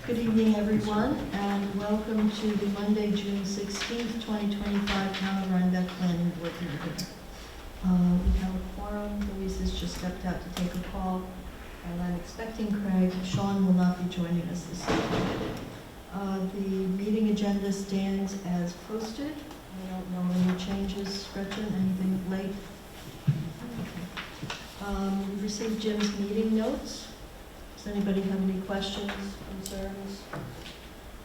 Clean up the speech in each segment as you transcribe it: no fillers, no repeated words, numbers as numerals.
Good evening, everyone, and welcome to the Monday, June 16th, 2025 Town of Rhinebeck Planning Board meeting. We have a quorum. Louise has just stepped out to take a call, and I'm expecting Craig. Sean will not be joining us this evening. The meeting agenda stands as posted. I don't know any changes. Gretchen, anything late? Okay. We received Jim's meeting notes. Does anybody have any questions, concerns?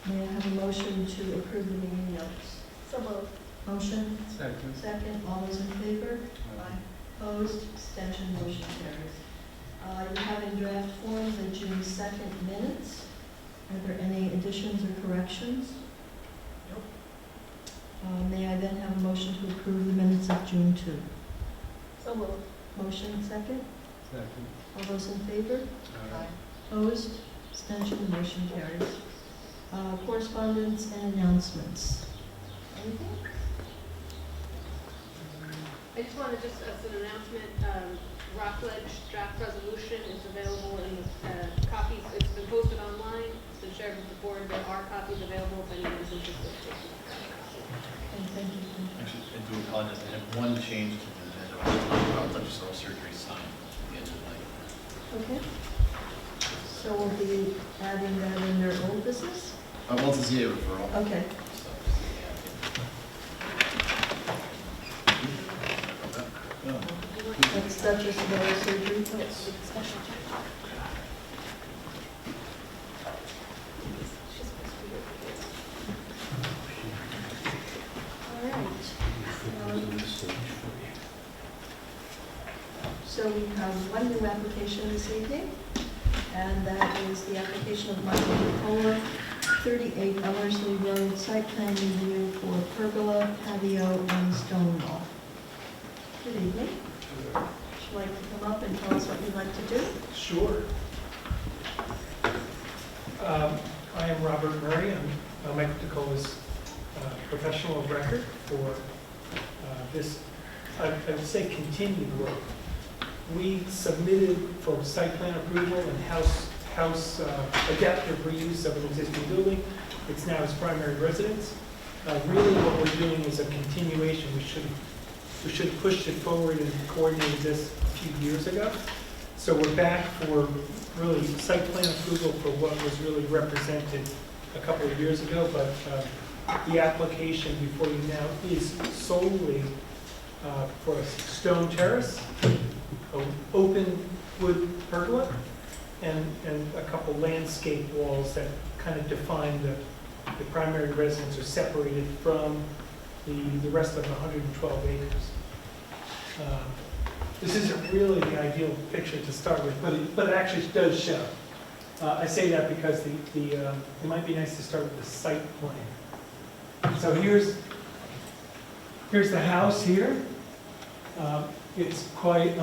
May I have a motion to approve the meeting notes? So moved. Motion? Second. Second. All those in favor? Aye. Opposed? Abstention? Motion carries. You have in draft form the June 2nd minutes. Are there any additions or corrections? Nope. May I then have a motion to approve the minutes of June 2? So moved. Motion? Second. Second. All those in favor? Aye. Opposed? Abstention? Motion carries. Correspondence and announcements. Anything? I just wanted as an announcement, Rockledge draft resolution is available in the copies. It's been posted online. It's been shared with the board. There are copies available if anyone is interested. Okay, thank you. Actually, I do apologize. I have one change to the agenda. I was talking about legislative surgery sign at the end of the night. Okay. So we'll be adding that in their old business? Well, it's a ZA referral. Okay. So, That's Duchess of Oil Surgery? Yes. Special check. All right. So we have one new application this evening, and that is the application of Michael Nicola, 38 Ellerslie Road, site plan review for pergola, patio, and stone wall. Good evening. Would you like to come up and tell us what you'd like to do? Sure. I am Robert Murray. I'm Michael Nicola's professional of record for this, I would say, continued work. We submitted for site plan approval and house adaptive reuse of an existing building. It's now his primary residence. Really what we're doing is a continuation. We should have pushed it forward and coordinated this a few years ago. So we're back for really site plan approval for what was really represented a couple of years ago, but the application before you now is solely for a stone terrace, an open wood pergola, and a couple landscape walls that kind of define the primary residence, are separated from the rest of the 112 acres. This isn't really the ideal picture to start with, but it actually does show. I say that because it might be nice to start with the site plan. So here's the house here. It's quite,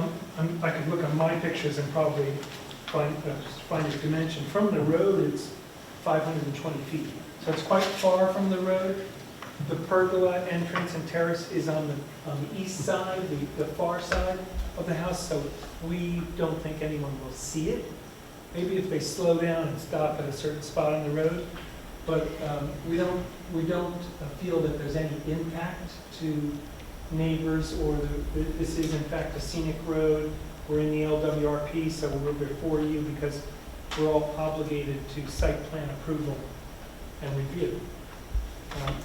I could look on my pictures and probably find the dimension. From the road, it's 520 feet. So it's quite far from the road. The pergola entrance and terrace is on the east side, the far side of the house, so we don't think anyone will see it. Maybe if they slow down and stop at a certain spot on the road, but we don't feel that there's any impact to neighbors, or this is in fact a scenic road. We're in the LWRP, so we're before you because we're all obligated to site plan approval and review.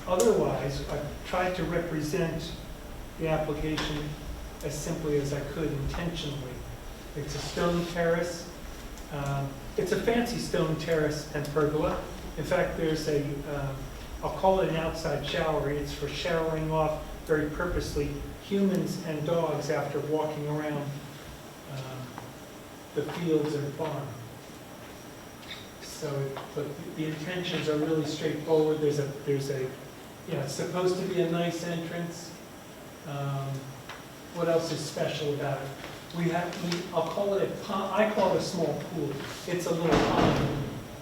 Otherwise, I've tried to represent the application as simply as I could intentionally. It's a stone terrace. It's a fancy stone terrace and pergola. In fact, there's I'll call it an outside shower. It's for showering off very purposely humans and dogs after walking around the fields and farm. So, but the intentions are really straightforward. There's a, it's supposed to be a nice entrance. What else is special about it? I'll call it a pond. I call it a small pool. It's a little pond.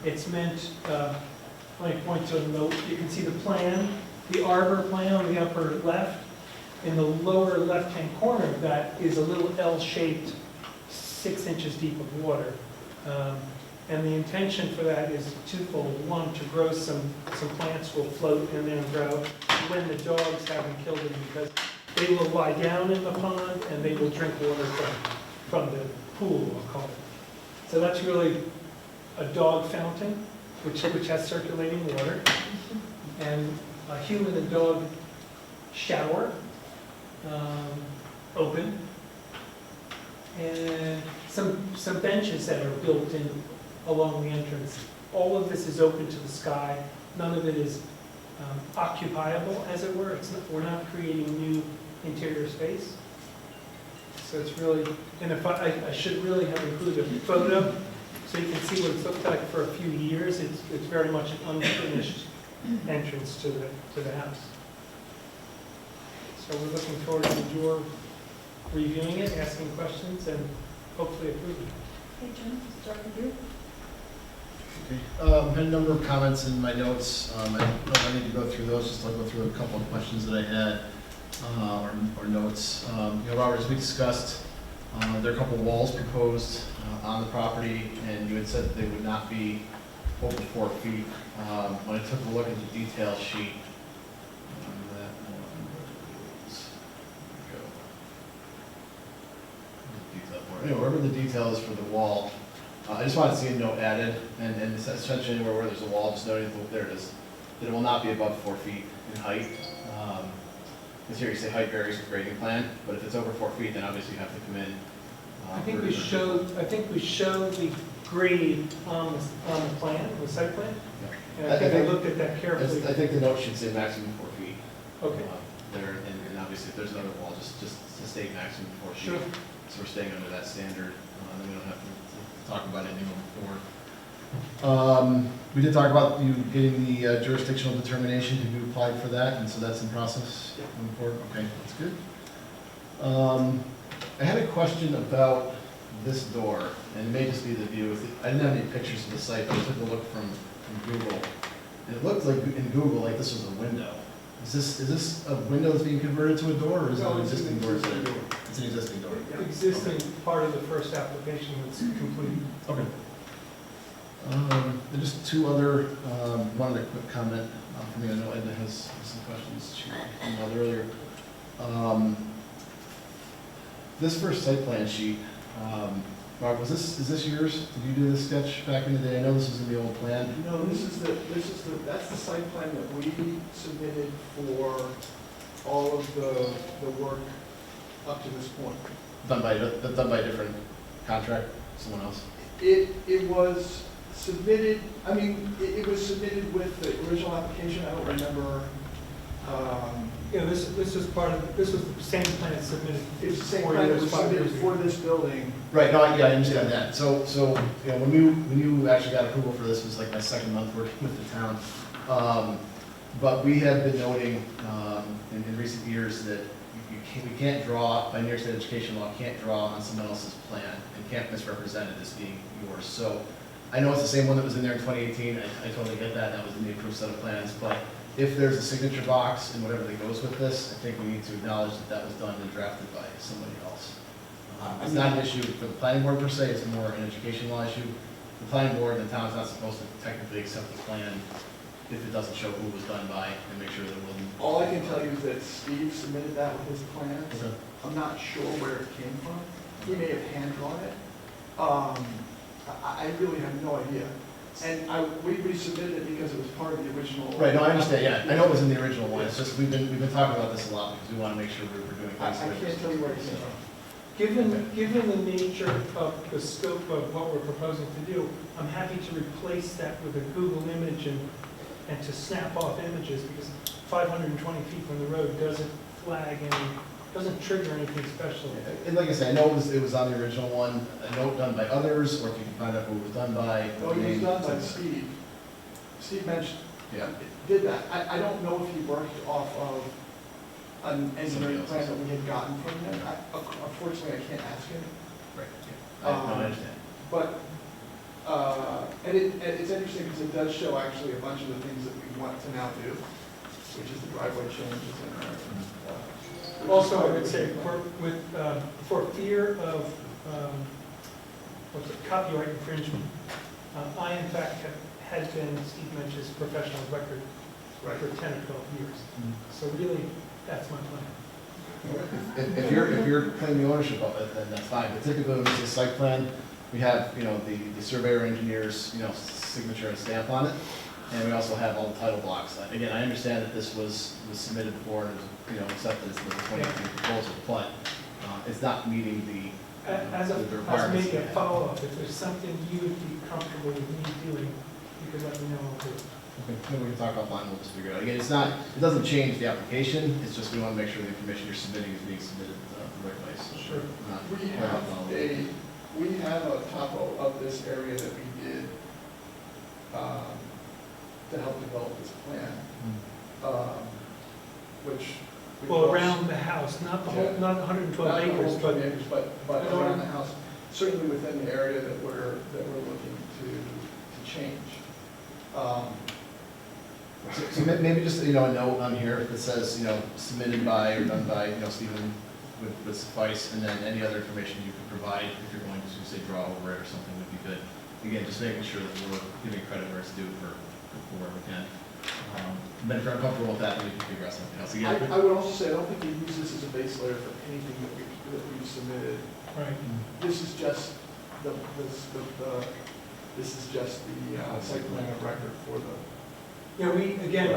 It's meant, let me point to a note. You can see the plan, the arbor plan on the upper left. In the lower left-hand corner of that is a little L-shaped 6 inches deep of water. And the intention for that is twofold. One, to grow some plants will float in there and grow when the dogs haven't killed them, because they will lie down in the pond and they will drink water from the pool, we'll call it. So that's really a dog fountain, which has circulating water, and a human and dog shower, open, and some benches that are built in along the entrance. All of this is open to the sky. None of it is occupiable, as it were. We're not creating new interior space. So it's really, and if I should really have included a photo so you can see what it's looked like for a few years. It's very much an unfinished entrance to the house. So we're looking forward to your reviewing it, asking questions, and hopefully approving it. Okay, Jim, start with you. Okay. Had a number of comments in my notes. I don't know if I need to go through those, just I'll go through a couple of questions that I had, or notes. Robert, as we discussed, there are a couple of walls proposed on the property, and you had said that they would not be over 4 feet. When I took a look at the detail sheet, that one was, there we go. Detail board. Anyway, wherever the detail is for the wall, I just wanted to see a note added, and essentially anywhere where there's a wall, just noting, there it is, that it will not be above 4 feet in height. Because here you say height varies with grading plan, but if it's over 4 feet, then obviously you have to come in. I think we showed the grade on the plan, the site plan. And I think I looked at that carefully. I think the note should say maximum 4 feet. Okay. There, and obviously if there's another wall, just to state maximum 4 feet. Sure. So we're staying under that standard, then we don't have to talk about it anymore before. We did talk about you getting the jurisdictional determination. Have you applied for that? And so that's in process? Yeah. Moving forward? Okay, that's good. I had a question about this door, and it may just be the view. I didn't have any pictures of the site, but I took a look from Google. And it looked like in Google like this was a window. Is this a window that's being converted to a door, or is it an existing door? It's an existing door. Existing part of the first application that's complete. Okay. And just two other, one other quick comment from me. I know Edna has some questions she emailed earlier. This first site plan sheet, Rob, is this yours? Did you do this sketch back in the day? I know this was in the old plan. No, that's the site plan that we submitted for all of the work up to this point. Done by a different contract, someone else? It was submitted, it was submitted with the original application. I don't remember. Yeah, this was this was the same plan submitted. It's the same 4 plan that years, was 5 submitted years for ago. this building. Right, no, yeah, I understand that. So when you actually got approval for this, it was like my second month working with the town. But we have been noting in recent years that we can't draw, by New York State education law, can't draw on someone else's plan and can't misrepresent it as being yours. So I know it's the same one that was in there in 2018. I totally get that. That was in the approved set of plans. But if there's a signature box and whatever that goes with this, I think we need to acknowledge that that was done and drafted by somebody else. It's not an issue for the planning board per se, it's more an education law issue. The planning board and the town is not supposed to technically accept the plan if it doesn't show who it was done by and make sure that it wasn't. All I can tell you is that Steve submitted that with his plans. Okay. I'm not sure where it came from. He may have hand drawn it. I really have no idea. And we resubmitted it because it was part of the original. Right, no, I understand, yeah. I know it was in the original one. It's just we've been talking about this a lot because we want to make sure we're doing I things. can't tell you where it came from. Given the nature of the scope of what we're proposing to do, I'm happy to replace that with a Google image and to snap off images, because 520 feet from the road doesn't flag any, doesn't trigger anything special. And like I said, I know it was on the original one, a note done by others, or if you can find out who it was done by. Oh, it was done by Steve. Steve mentioned, Yeah. did that. I don't know if he worked off of an engineering plan that we had gotten from him. Unfortunately, I can't ask him. Right. Yeah. I understand. But, and it's interesting because it does show actually a bunch of the things that we want to now do, which is the driveway changes and. Also, I would say, for fear of copyright infringement, I, in fact, had been Steve Mench's professional record Right. for 10 or 12 years. So really, that's my plan. If you're claiming ownership of it, then that's fine, but typically when it's a site plan, we have, the surveyor engineer's, signature and stamp on it, and we also have all the title blocks. Again, I understand that this was submitted before and was, accepted as the 2018 proposal, but it's not meeting the As the a, requirements. maybe a follow-up, if there's something you would be comfortable with me doing, you could let me know. I'll do it. Okay, maybe we can talk offline, we'll just figure it out. Again, it doesn't change the application, it's just we want to make sure the information you're submitting is being submitted the right way. So Sure. not- We have a topo of this area that we did to help develop this plan, which. Well, around the house, not the whole, Yeah. not 112 Not the whole acres, but 20 acres, but around the house, certainly within the area that we're looking to change. So maybe just, a note on here that says, submitted by or done by, Stephen would suffice, and then any other information you could provide, if you're going to, say, draw over it or something, would be good. Again, just making sure that we're giving credit where it's due for where we can. But if you're uncomfortable with that, then we can figure out something else. Again, I would also say, I don't think we use this as a base layer for anything that we've submitted. right. This is just this is just the site plan of record for the. Yeah,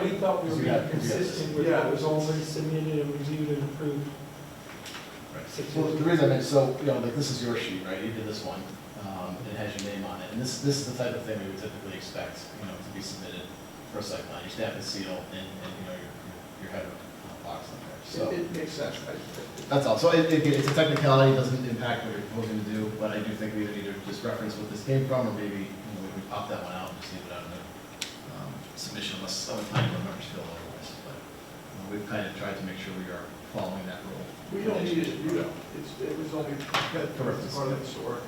we thought we were Yeah, being consistent with yeah. what was already submitted and reviewed and approved. Right. 6 Well, years the ago. reason I meant, so, like, this is your sheet, right? You did this one, and it has your name on it. And this is the type of thing we would typically expect, to be submitted for a site plan. You stamp and seal, and your header box on there. So It makes sense. that's all. So it's a technicality, it doesn't impact what you're proposing to do, but I do think we either need to just reference what this came from, or maybe, we pop that one out and just leave it out of the submission, unless other planning board members feel otherwise. But we've kind of tried to make sure we are following that rule. We don't need it, you don't. It was only part of the store.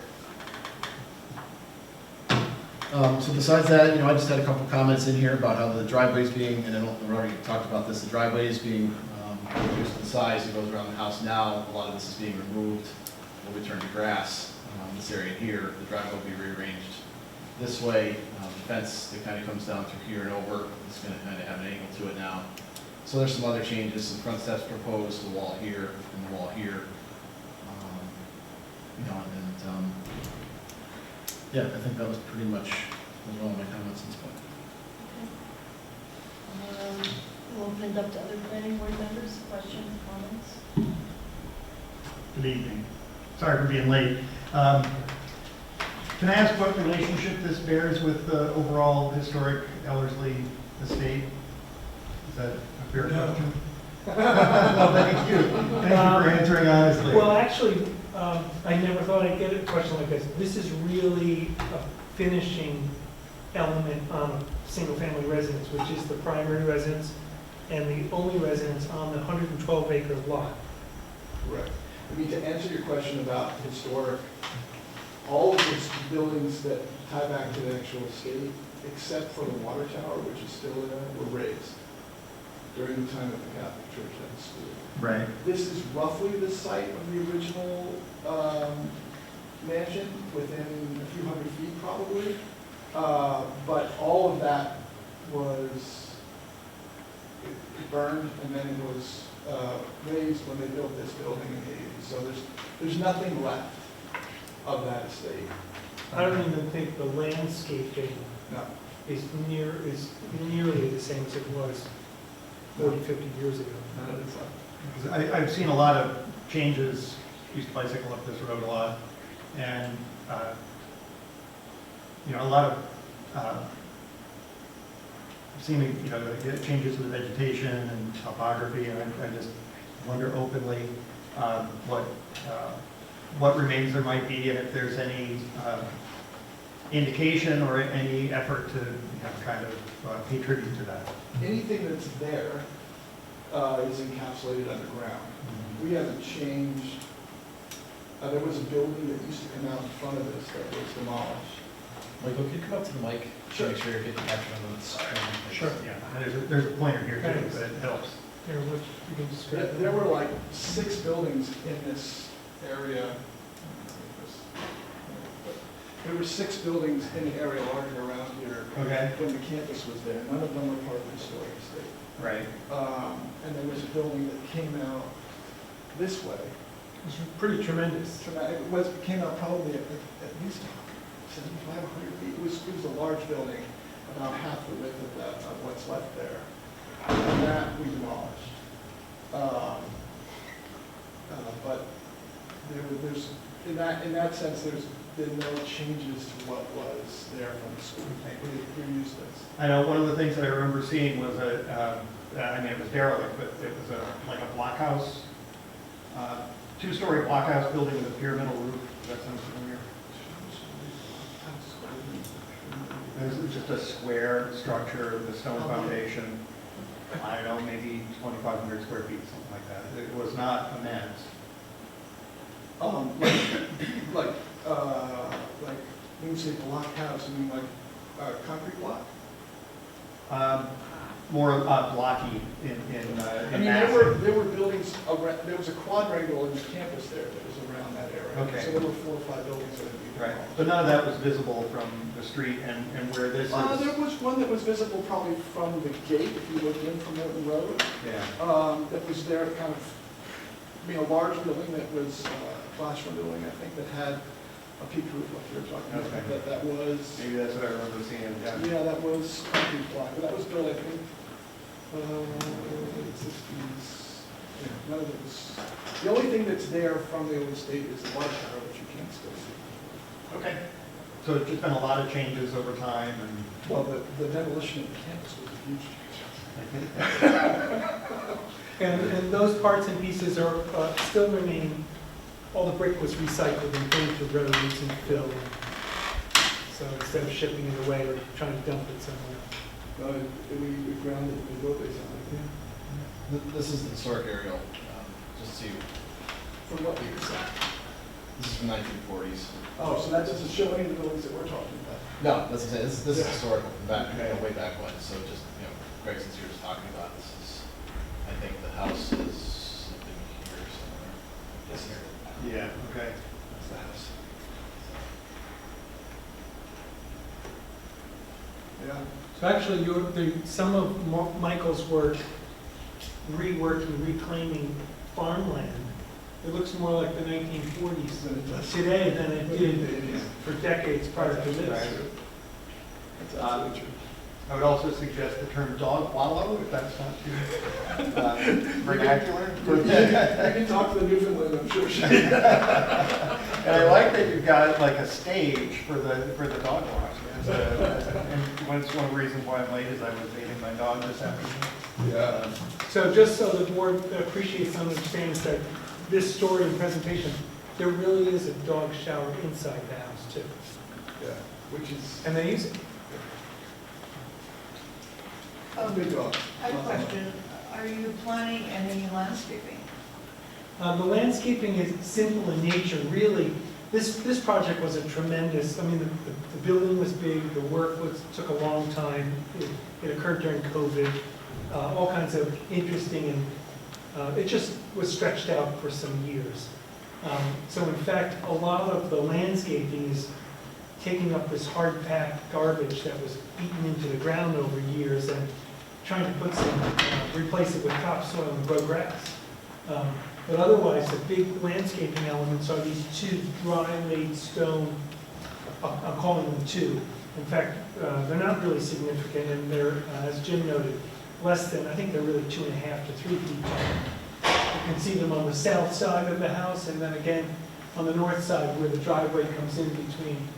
So besides that, I just had a couple comments in here about how the driveway's being, and then we already talked about this, the driveway is being reduced in size. It goes around the house now. A lot of this is being removed. Will be turned to grass. This area here, the driveway will be rearranged this way. The fence that kind of comes down through here and over, it's going to kind of have an angle to it now. So there's some other changes. The front steps proposed, the wall here and the wall here. Yeah, I think that was pretty much all my comments at this point. We'll open it up to other planning board members, questions, comments? Good evening. Sorry for being late. Can I ask what relationship this bears with the overall historic Ellerslie estate? Is that a fair question? Well, thank you. Thank you for answering honestly. Well, actually, I never thought I'd get a question like this. This is really a finishing element on a single-family residence, which is the primary residence and the only residence on the 112-acre lot. Correct. I mean, to answer your question about historic, all of the buildings that tie back to the actual estate, except for the water tower, which is still there, were raised during the time of the Catholic Church had the school. Right. This is roughly the site of the original mansion, within a few hundred feet probably. But all of that was it burned, and then it was raised when they built this building in the 80s. So there's nothing left of that estate. I don't even think the landscaping No. is nearly the same as it was 40, 50 years ago. None of it's left. Because I've seen a lot of changes. Used to bicycle up this road a lot, and a lot of I've seen the changes in the vegetation and topography, and I just wonder openly what remains there might be, and if there's any indication or any effort to kind of pay tribute to that. Anything that's there is encapsulated underground. We haven't changed. There was a building that used to come out in front of this that was demolished. Michael, could you come up to the mic? Sure. Make sure you're getting captured on the. Sure. Yeah, and there's a pointer here too, but it helps. Here, what you can describe. There were like 6 buildings in this area. there were 6 buildings in the area larger around here Okay. when the campus was there. None of them were part of the historic estate. Right. And there was a building that came out this way. It's pretty tremendous. It came out probably at least 75, 100 feet. It was a large building, about half the width of what's left there. And that we demolished. But there's, in that sense, there's been no changes to what was there from the school. We used this. I know one of the things that I remember seeing was I mean, it was derelict, but it was like a blockhouse, 2-story blockhouse building with a pyramidal roof. Does that sound familiar? It was just a square structure with a stone foundation. I don't know, maybe 2,500 square feet, something like that. It was not immense. Like when you say block house, you mean like concrete block? More blocky in I mean, mass. there were buildings around, there was a quadrangle in the campus there that was around that area. Okay. So there were 4 or 5 buildings that had been Right, demolished. but none of that was visible from the street, and where this is. There was one that was visible probably from the gate, if you looked in from Morton Road. Yeah. That was there, kind of, a large building that was a classroom building, I think, that had a peak roof like you were talking about. Okay. That was, Maybe that's what I remember seeing, yeah. yeah, that was concrete block, but that was built, I think, late 60s. Yeah, none of it was, the only thing that's there from the old estate is the water tower, which you can't still see. Okay. So it's just been a lot of changes over time, and Well, the demolition of the campus was a huge change. And those parts and pieces are still remaining. All the brick was recycled and put into roads and filled. So instead of shipping it away or trying to dump it somewhere. We grounded it in the road basically. This is the historic aerial, just to, From what year is that? this is from 1940s. Oh, so that doesn't show any of the buildings that we're talking about. No, that's what I'm saying, this is Yeah. historical, from back, Okay. way back when, so just, Greg, since you were just talking about this is, I think the house is something here somewhere. Yes, here. yeah, okay. That's the house. Yeah. So actually, some of Michael's work, reworking, reclaiming farmland, it looks more like the 1940s today than it did for decades prior to this. That's absolutely true. I would also suggest the term dog wallow, if that's not too vernacular. I can talk to the Newfoundland, I'm sure. And I like that you've got like a stage for the dog wash. And one of the reasons why I'm late is I was bathing my dog this afternoon. Yeah. So just so the board appreciates and understands that this story and presentation, there really is a dog shower inside the house too. Yeah, which is And they use it. a big dog. I have a question. Are you planning any landscaping? The landscaping is simple in nature, really. This project was a tremendous, I mean, the building was big, the work took a long time. It occurred during COVID, all kinds of interesting, and it just was stretched out for some years. So in fact, a lot of the landscaping is taking up this hard-packed garbage that was eaten into the ground over years and trying to put replace it with topsoil and grow grass. But otherwise, the big landscaping elements are these 2 dry-laid stone, I'm calling them 2. In fact, they're not really significant, and they're, as Jim noted, less than, I think they're really 2.5 to 3 feet tall. You can see them on the south side of the house, and then again on the north side where the driveway comes in between.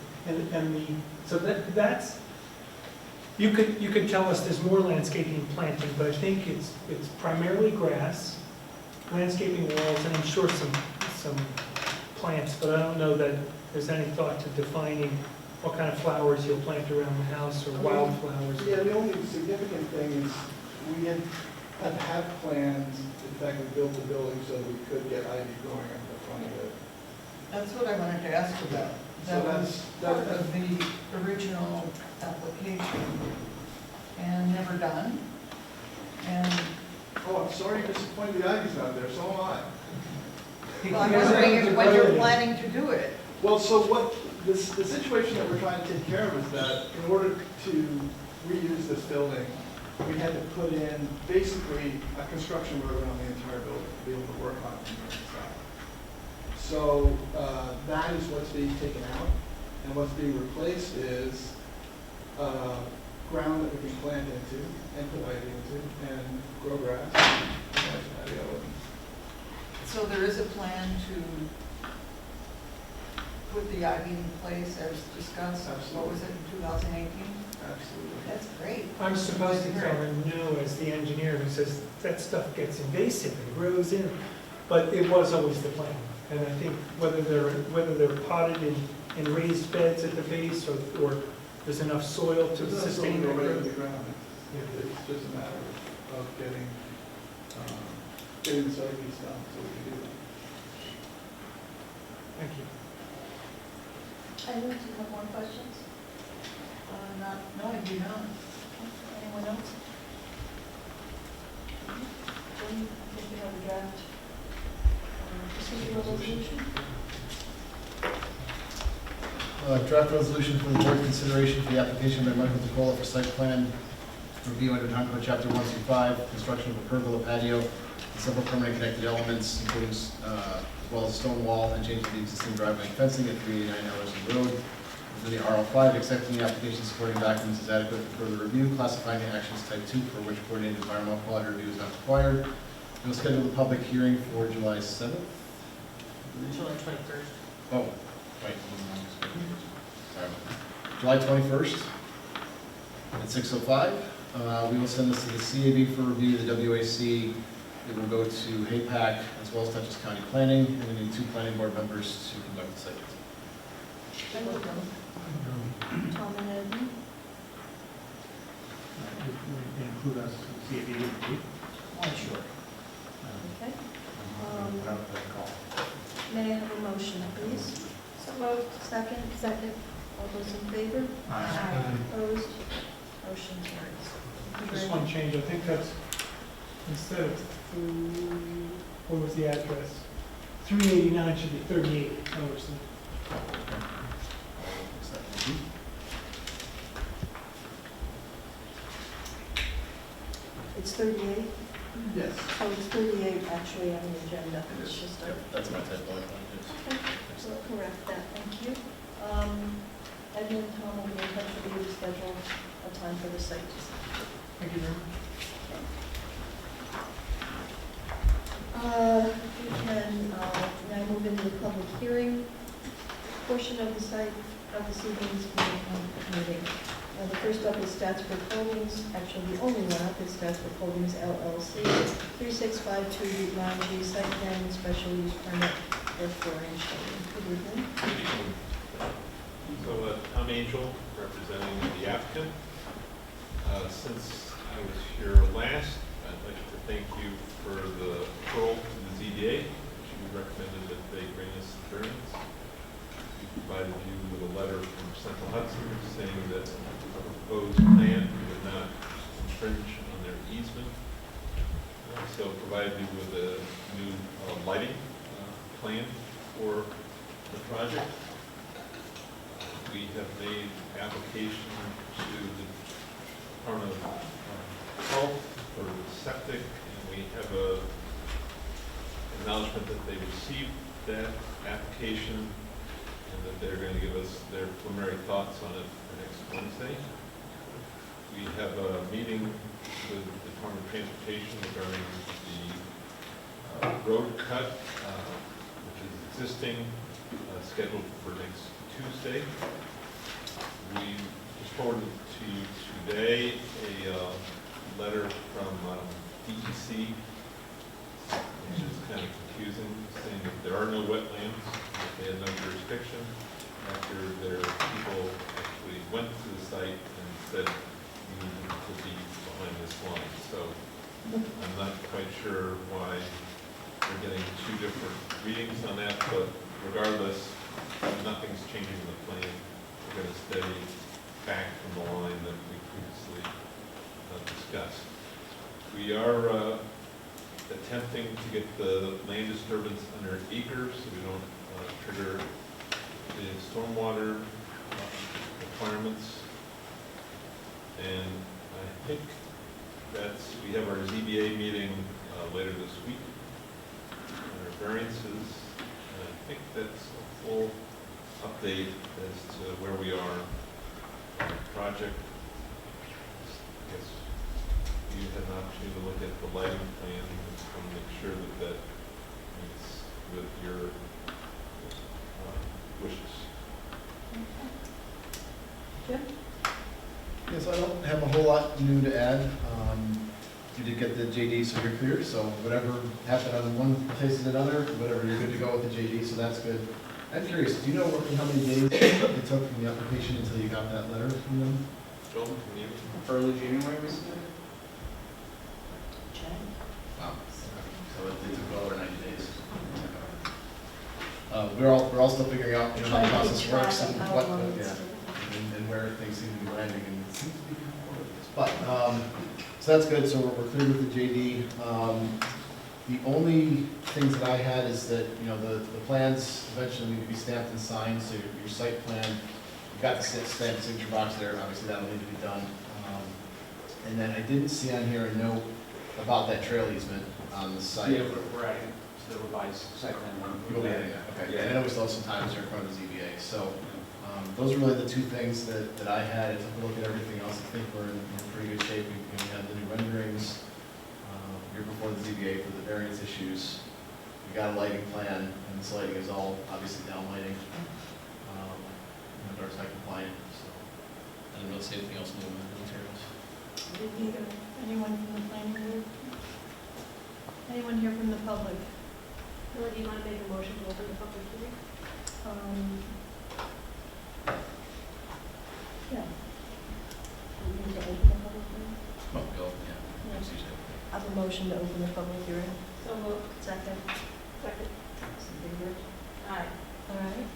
So that's, you could tell us there's more landscaping and planting, but I think it's primarily grass, landscaping walls, and I'm sure some plants, but I don't know that there's any thought to defining what kind of flowers you'll plant around the house or wildflowers. Yeah, the only significant thing is we had plans, in fact, we built the building so we could get ivy growing up the front of it. That's what I wanted to ask about. That So was part of the original application and never done. And Oh, I'm sorry you're disappointed the ivy's not there, so am I. I'm wondering when you're planning to do it. Well, so the situation that we're trying to take care of is that in order to reuse this building, we had to put in basically a construction road around the entire building to be able to work on it from the inside. So that is what's being taken out, and what's being replaced is ground that we can plant into and put ivy into and grow grass and nice patio. So there is a plan to put the ivy in place as discussed? What was it, in 2018? Absolutely. That's great. I'm supposed to tell him no as the engineer who says that stuff gets invasive and grows in. But it was always the plan. And I think whether they're potted in raised beds at the base or there's enough soil to There's no sustain the soil already in growth. the ground. It's just a matter of getting the site piece done so we can do that. Thank you. I do you have more questions? Not, No, I do not. anyone else? Jim, I think you have a draft procedural resolution? Draft resolution for the board consideration for the application by Michael DeCola for site plan review under Town Code Chapter 125, construction of a pergola patio, and several permanent connected elements, including as well as stone wall and change to the existing driveway and fencing at 389 Ellerslie Road. Within the RL5, accepting the application supporting documents is adequate for further review, classifying the actions type 2 for which coordinated environmental quality review is not required. We'll schedule the public hearing for July 7th. July 21st. Oh, wait. Sorry. July 21st at 6:05. We will send this to the CAB for review, the WAC. It will go to HAPAC as well as Dutchess County Planning, and we need 2 planning board members to conduct the site visit. I will go. Tom and Ed? Include us, CAB, Sure. Okay. May I have a motion, please? So moved. Second? Second. All those in favor? Opposed? Motion carries. Thank you Just very one much. change, I think that's, instead of, what was the address? 389 should be 38 Ellerslie. It's 38, Yes. so it's 38 actually on the agenda. It It's is. just Yep, a, that's my typo. I thought it okay, we'll correct that, thank you. Edmund and Tom will be in touch with you to schedule a time for the site visit. Thank you very much. We can now move into the public hearing portion of the site of this evening's meeting. The first up is Statsburg Holdings, actually the only one up is Statsburg Holdings LLC, 3652 Route 9G, site plan and special use permit for flooring showroom. Good evening. So, Tom Angel, representing the applicant. Since I was here last, I'd like to thank you for the referral to the ZBA, which you recommended that they bring us the variance. We provided you with a letter from Central Hudson saying that the proposed plan would not infringe on their easement. So provided you with a new lighting plan for the project. We have made application to the Department of Health for septic, and we have a acknowledgement that they received that application and that they're going to give us their preliminary thoughts on it for next Wednesday. We have a meeting with the Department of Transportation regarding the road cut, which is existing, scheduled for next Tuesday. We just forwarded to you today a letter from DEC, which is kind of confusing, saying that there are no wetlands, that they have no jurisdiction, after their people actually went to the site and said, you need to be behind this line. So I'm not quite sure why we're getting 2 different readings on that, but regardless, nothing's changing in the plan. We're going to stay back from the line that we previously discussed. We are attempting to get the land disturbance under acres, so we don't trigger the stormwater requirements. And I think we have our ZBA meeting later this week, and our variances. And I think that's a full update as to where we are on the project. I guess you had an opportunity to look at the lighting plan and just want to make sure that that meets with your wishes. Jim? Yes, I don't have a whole lot new to add. You did get the JD, so you're clear, so whatever happened on one place and another, whatever, you're good to go with the JD, so that's good. I'm curious, do you know roughly how many days it took from the application until you got that letter from them? Bill, can you? Early January, we said? Wow. So it took well over 90 days. We're all still figuring out, you know, how the process works and what, yeah, and where things seem to be landing, and it seems to be kind of all over this. But, so that's good, so we're clear with the JD. The only things that I had is that, you know, the plans eventually need to be stamped and signed, so your site plan, you've got the stamped signature box there, obviously that'll need to be done. And then I didn't see on here a note about that trail easement on the site. Yeah, we're adding to the revised site plan. You'll be adding that, okay. Yeah. I know we still have some time here in front of the ZBA, so those are really the two things that I had. I took a look at everything else. I think we're in pretty good shape. We have the new renderings. You're before the ZBA for the variance issues. We got a lighting plan, and this lighting is all obviously down lighting, dark side compliant. So I don't really see anything else new in the materials. Anyone from the planning board? Anyone here from the public? Bill, do you want to make a motion to open the public hearing? Yeah. Do we need to open the public hearing? Oh, go, yeah. That's usually. I have a motion to open the public hearing. So moved. Second. Second. Some favor? Aye. All right.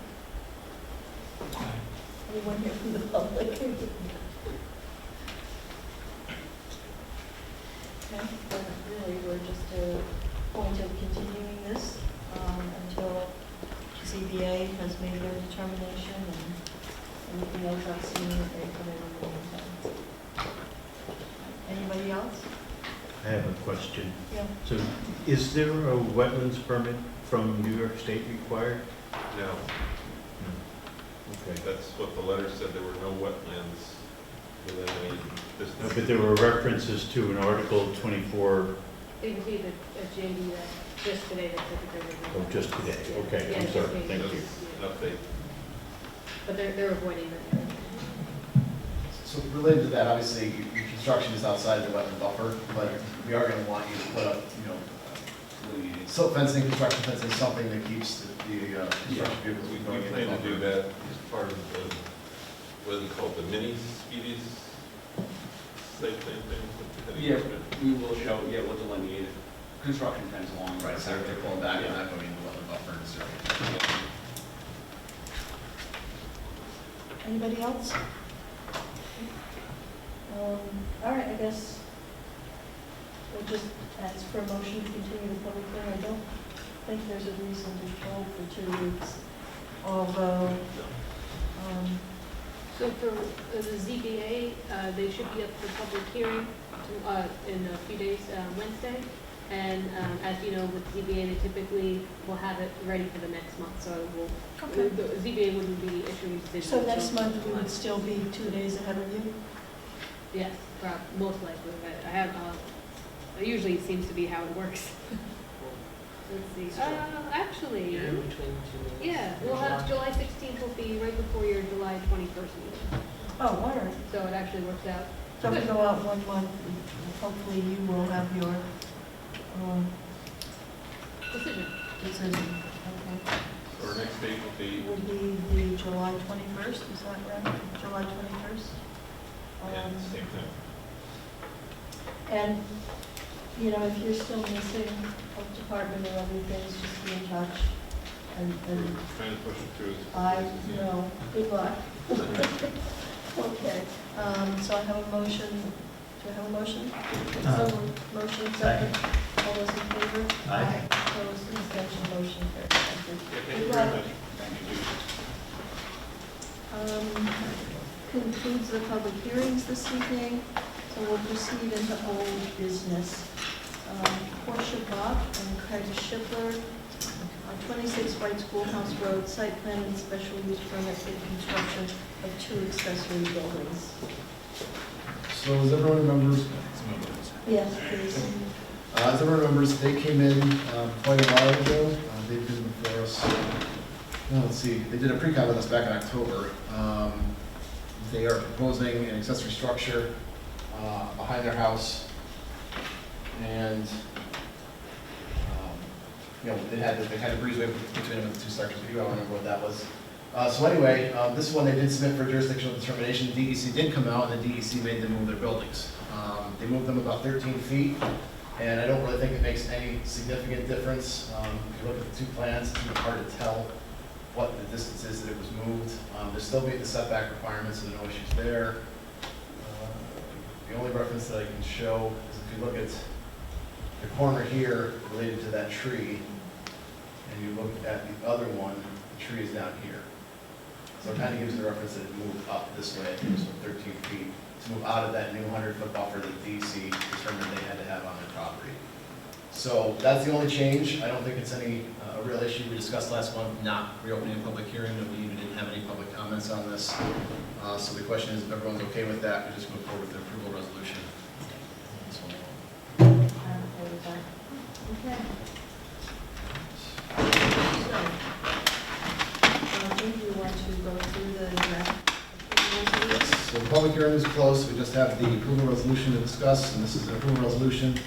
Anyone here from the public? Okay, then really, we're just to point of continuing this until ZBA has made their determination and anything else I've seen that they come in the meantime. Anybody else? I have a question. Yeah. So is there a wetlands permit from New York State required? No, Okay. that's what the letter said. There were no wetlands within any distance. No, but there were references to an Article 24, They received a JD that just today that said that they were. oh, just today. Okay, Yeah, I'm just sorry, today. thank you. An update. But they're avoiding that. So related to that, obviously, your construction is outside the wetland buffer, but we are gonna want you to put up, you know, silt fencing, construction fencing, something that keeps the construction vehicles We from going in the plan to do buffer. that as part of the, what do they call it, the mini speedies site plan thing? Yeah, we will show, yeah, we'll delineate construction fence along. Right, so they're pulling back and not going in the wetland buffer, so. Anybody else? All right, I guess we'll just ask for a motion to continue the public hearing. I don't think there's a reason to hold for 2 weeks, although, So for the ZBA, they should be up for public hearing in a few days, Wednesday. And as you know, with ZBA, they typically will have it ready for the next month, so Okay. the ZBA wouldn't be issuing decisions. so next until month we would still be 2 days ahead of you? Yes, most likely, but I have, it usually seems to be how it works. Let's see, actually, yeah, we'll have July 16th will be right before your July 21st meeting, Oh, all right. so it actually works out. So we go out 1 month, and hopefully you will have your Decision. decision. Okay. So our next date will be, Will be the July 21st, is that right? July 21st? and same thing. And, you know, if you're still missing health department or other things, just be in touch. And Trying to push it through. I know, good luck. Okay, so I have a motion, do I have a motion? So, motion second. All those in favor? Aye. Opposed, abstention, motion carries. Thank you. Thank you Good very luck. much. concludes the public hearings this evening, so we'll proceed into old business. Portia Bach and Craig Schiffler, 26 White Schoolhouse Road, site plan and special use permit for the construction of 2 accessory buildings. So as everyone remembers, Yes, please. as everyone remembers, they came in quite a while ago. They've been before us. Let's see, they did a pre-con with us back in October. They are proposing an accessory structure behind their house. And, they kind of breezed away between them with the 2 sections, but you all remember what that was. So anyway, this one they did submit for jurisdictional determination. The DEC did come out, and the DEC made them move their buildings. They moved them about 13 feet, and I don't really think it makes any significant difference. If you look at the 2 plans, it's even hard to tell what the distance is that it was moved. They still meet the setback requirements, so there are no issues there. The only reference that I can show is if you look at the corner here related to that tree, and you look at the other one, the tree is down here. So it kind of gives you the reference that it moved up this way, I think it was 13 feet, to move out of that new 100-foot buffer that DEC determined they had to have on their property. So that's the only change. I don't think it's any a real issue. We discussed last month not reopening a public hearing, and we even didn't have any public comments on this. So the question is, if everyone's okay with that, we just move forward with the approval resolution. I'm okay with that. Okay. So, I think you want to go through the draft approval resolution? Yes, so the public hearing is closed. We just have the approval resolution to discuss, and this is an approval resolution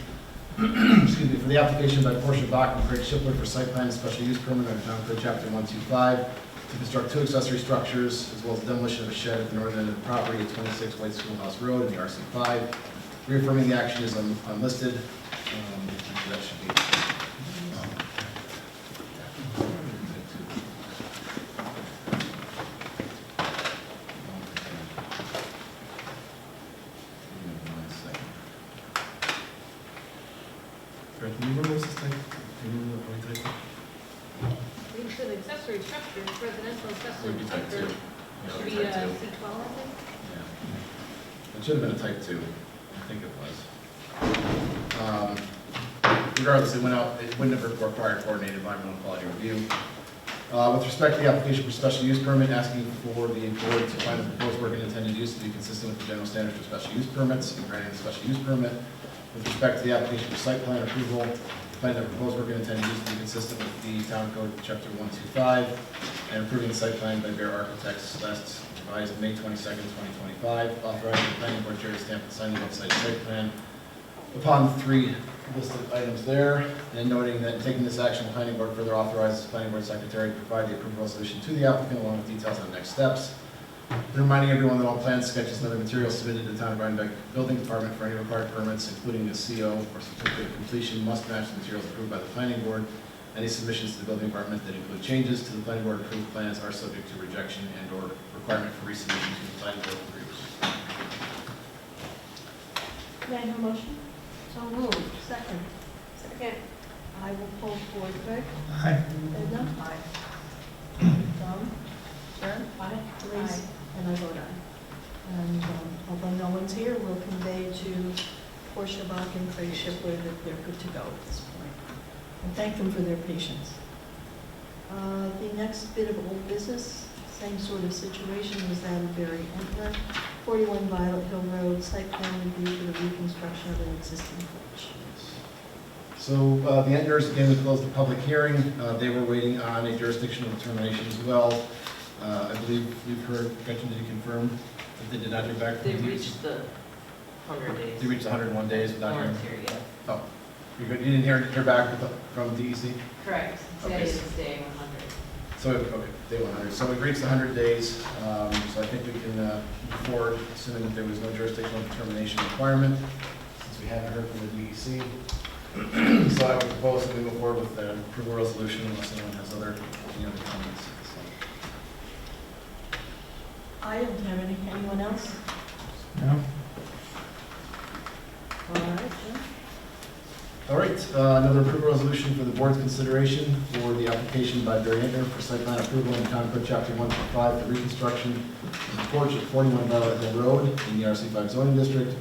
excuse me, for the application by Portia Bach and Craig Schiffler for site plan and special use permit under Town Code Chapter 125 to construct 2 accessory structures, as well as demolition of a shed at the northern end of the property at 26 White Schoolhouse Road in the RC5. Reaffirming the action is unlisted. That should be. Can you remember what's this type? Do you remember what type? It's an accessory structure, it's residential accessory Would be type 2. structure. Yeah, Should would be be type 2. C12, I think. Yeah. It should have been a type 2. I think it was. Regardless, it wouldn't have required coordinated environmental quality review. With respect to the application for special use permit, asking for the board to find the proposed work and intended use to be consistent with the general standards for special use permits and granting the special use permit. With respect to the application for site plan approval, find the proposed work and intended use to be consistent with the Town Code Chapter 125 and approving the site plan by Bear Architects last revised May 22nd, 2025, authorizing the planning board chair to stamp and sign the website site plan upon the 3 listed items there, and noting that in taking this action, the planning board further authorizes the planning board secretary to provide the approval resolution to the applicant along with details on next steps. And reminding everyone that all plans, sketches, and other materials submitted to the Town of Rhinebeck Building Department for any required permits, including the CO or certificate of completion, must match the materials approved by the planning board. Any submissions to the building department that include changes to the planning board approved plans are subject to rejection and/or requirement for resubmission to the planning board for review. May I have a motion? So moved. Second. Second. I will pull forward Craig. Aye. Edna? Aye. Tom? Sharon? Aye. Elise? And I vote aye. And although no one's here, we'll convey to Portia Bach and Craig Schiffler that they're good to go at this point. And thank them for their patience. The next bit of old business, same sort of situation as that of Barry Entler, 41 Violet Hill Road, site plan review for the reconstruction of an existing porch. So the Entners, again, we closed the public hearing. They were waiting on a jurisdictional determination as well. I believe you've heard, Gretchen, did you confirm that they did not hear back from They the DEC? reached the 100 days. They reached 101 days without hearing? Warrants here yet. Oh, you're good. You didn't hear back from DEC? Correct. Okay. Today is day 100. So, okay, day 100. So we've reached 100 days, so I think we can move forward, assuming that there was no jurisdictional determination requirement, since we haven't heard from the DEC. So I would propose that we move forward with the approval resolution unless anyone has any other comments. I don't have any. Anyone else? No? All right, Jim. All right, another approval resolution for the board's consideration for the application by Barry Entner for site plan approval in Town Code Chapter 125 for reconstruction of the porch at 41 Violet Hill Road in the RC5 zoning district.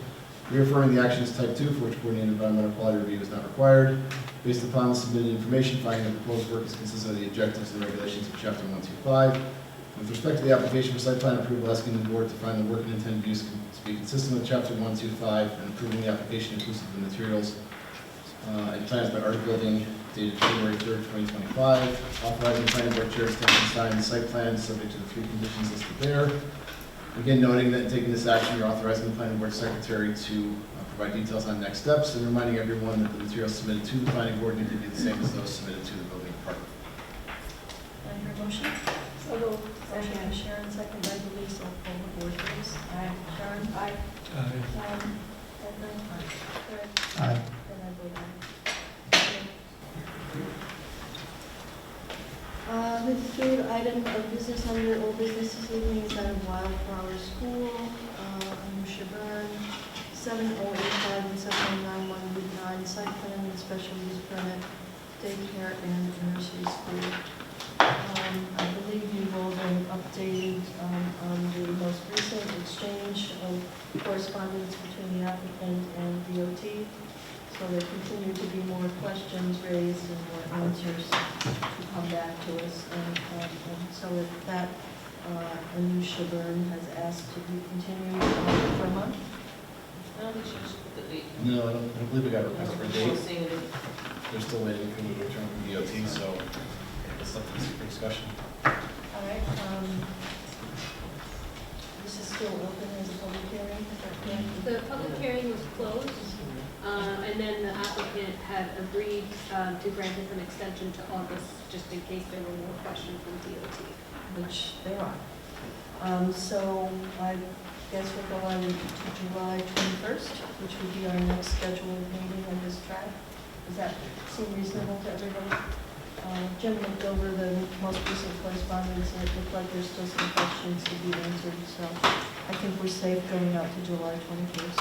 Reaffirming the action is type 2, for which coordinated environmental quality review is not required. Based upon the submitted information, finding that the proposed work is consistent with the objectives and regulations of Chapter 125. With respect to the application for site plan approval, asking the board to find the work and intended use to be consistent with Chapter 125 and approving the application inclusive of the materials and plans by Art Building dated January 3rd, 2025. Authorizing the planning board chair to stamp and sign the site plan subject to the 3 conditions listed there. Again, noting that in taking this action, you're authorizing the planning board secretary to provide details on next steps and reminding everyone that the materials submitted to the planning board need to be the same as those submitted to the building department. Can I hear a motion? So moved. Motion by Sharon, second by Louise, all call the board, please. Aye. Sharon? Aye. Edna? Aye. Fred? Aye. And I vote aye. The third item of business under old business this evening is out of Wildflower School, New Byrne, 7085 and 7091 Route 9, site plan and special use permit, daycare and nursery school. I believe you've all been updated on the most recent exchange of correspondence between the applicant and DOT. So there continue to be more questions raised and more answers to come back to us. And so with that, Anusha Byrne has asked to be continued for a month. I don't think she just put the date. No, I don't believe we got a request for a date. Posting it. They're still waiting for the return from DOT, so it's something for discussion. All right. This is still open as a public hearing, is that correct? The public hearing was closed, and then the applicant had agreed to grant us an extension to August, just in case there were more questions from DOT. Which there are. So I guess we'll go on to July 21st, which would be our next scheduled meeting on this track. Does that seem reasonable to everybody? Jim looked over the most recent correspondence, and it looked like there's still some questions to be answered, so I think we're safe going out to July 21st.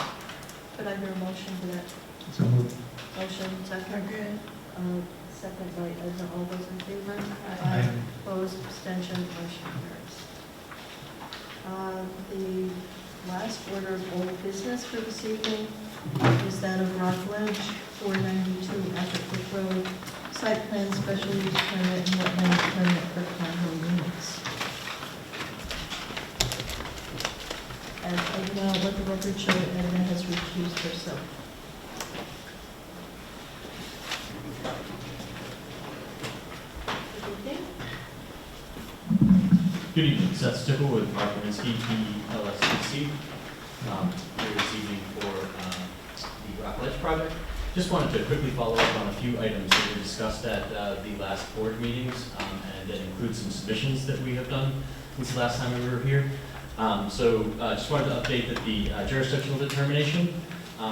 Could I hear a motion for that? So moved. Motion, second? Second. Second by Edna, all those in favor? Aye. Opposed, abstention, motion carries. The last order of old business for this evening is that of Rock Ledge, 492 Athercliffe Road, site plan, special use permit, and wetland permit for condo units. As Edna, let the record show, Edna has recused herself. Good evening, Seth Stickle with Mark Lewinsky, PLSCC, here this evening for the Rock Ledge project. Just wanted to quickly follow up on a few items that were discussed at the last board meetings, and that include some submissions that we have done since the last time we were here. Just wanted to update that the jurisdictional determination,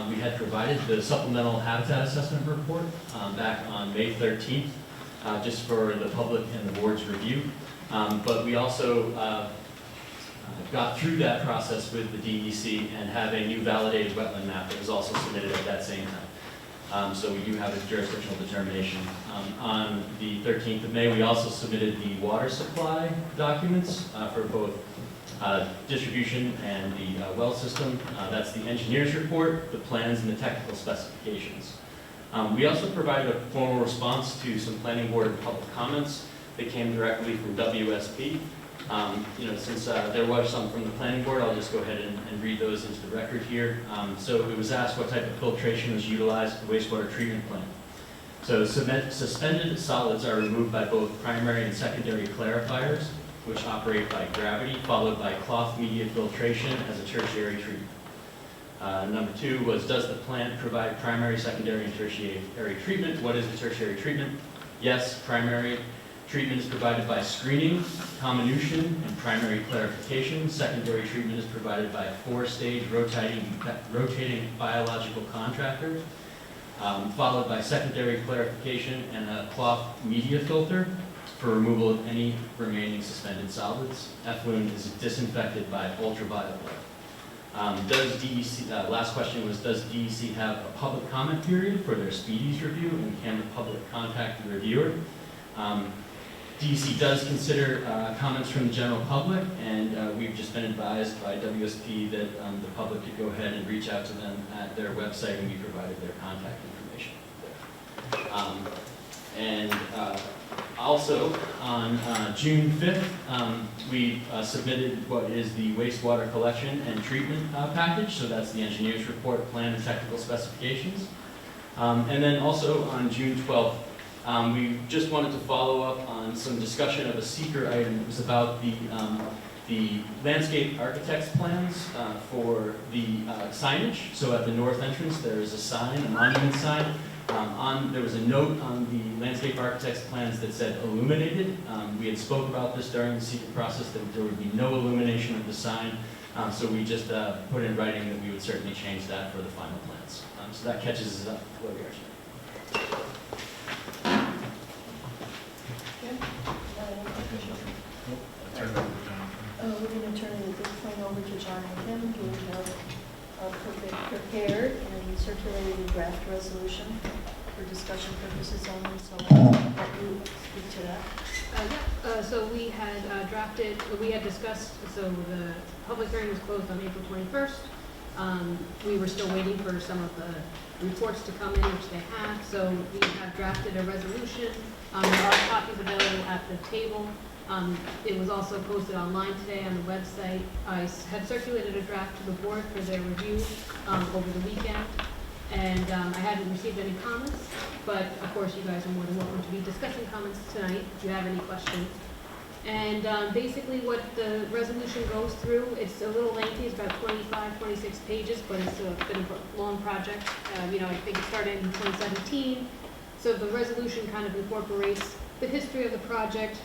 we had provided the supplemental habitat assessment report back on May 13th, just for the public and the board's review. But we also got through that process with the DEC and have a new validated wetland map that was also submitted at that same time. So we do have a jurisdictional determination. On the 13th of May, we also submitted the water supply documents for both distribution and the well system. That's the engineer's report, the plans, and the technical specifications. We also provided a formal response to some planning board and public comments that came directly from WSP. Since there was some from the planning board, I'll just go ahead and read those into the record here. So it was asked what type of filtration was utilized at the wastewater treatment plant. So suspended solids are removed by both primary and secondary clarifiers, which operate by gravity, followed by cloth media filtration as a tertiary treatment. Number 2 was, does the plant provide primary, secondary, and tertiary treatment? What is the tertiary treatment? Yes, primary treatment is provided by screening, comminution, and primary clarification. Secondary treatment is provided by a 4-stage rotating biological contractor, followed by secondary clarification and a cloth media filter for removal of any remaining suspended solids. Effluent is disinfected by ultraviolet light. Does DEC, last question was, does DEC have a public comment period for their speedies review, and can the public contact the reviewer? DEC does consider comments from the general public, and we've just been advised by WSP that the public could go ahead and reach out to them at their website, and we provided their contact information there. Also, on June 5th, we submitted what is the wastewater collection and treatment package, so that's the engineer's report, plan, and technical specifications. And then also on June 12th, we just wanted to follow up on some discussion of a seeker item. It was about the landscape architect's plans for the signage. So at the north entrance, there is a sign, a monument sign. There was a note on the landscape architect's plans that said illuminated. We had spoke about this during the seeker process, that there would be no illumination of the sign. So we just put in writing that we would certainly change that for the final plans. So that catches us up where we are today. We're going to turn it at this point over to John and Kim, who have prepared and circulated a draft resolution for discussion purposes only, so I'll let you speak to that. So we had we had discussed, so the public hearing was closed on April 21st. We were still waiting for some of the reports to come in, which they have, so we have drafted a resolution. There are copies available at the table. It was also posted online today on the website. I had circulated a draft to the board for their review over the weekend, and I hadn't received any comments, but of course you guys are more than welcome to be discussing comments tonight if you have any questions. And basically what the resolution goes through, it's a little lengthy, it's about 25, 26 pages, but it's been a long project. I think it started in 2017, so the resolution kind of incorporates the history of the project,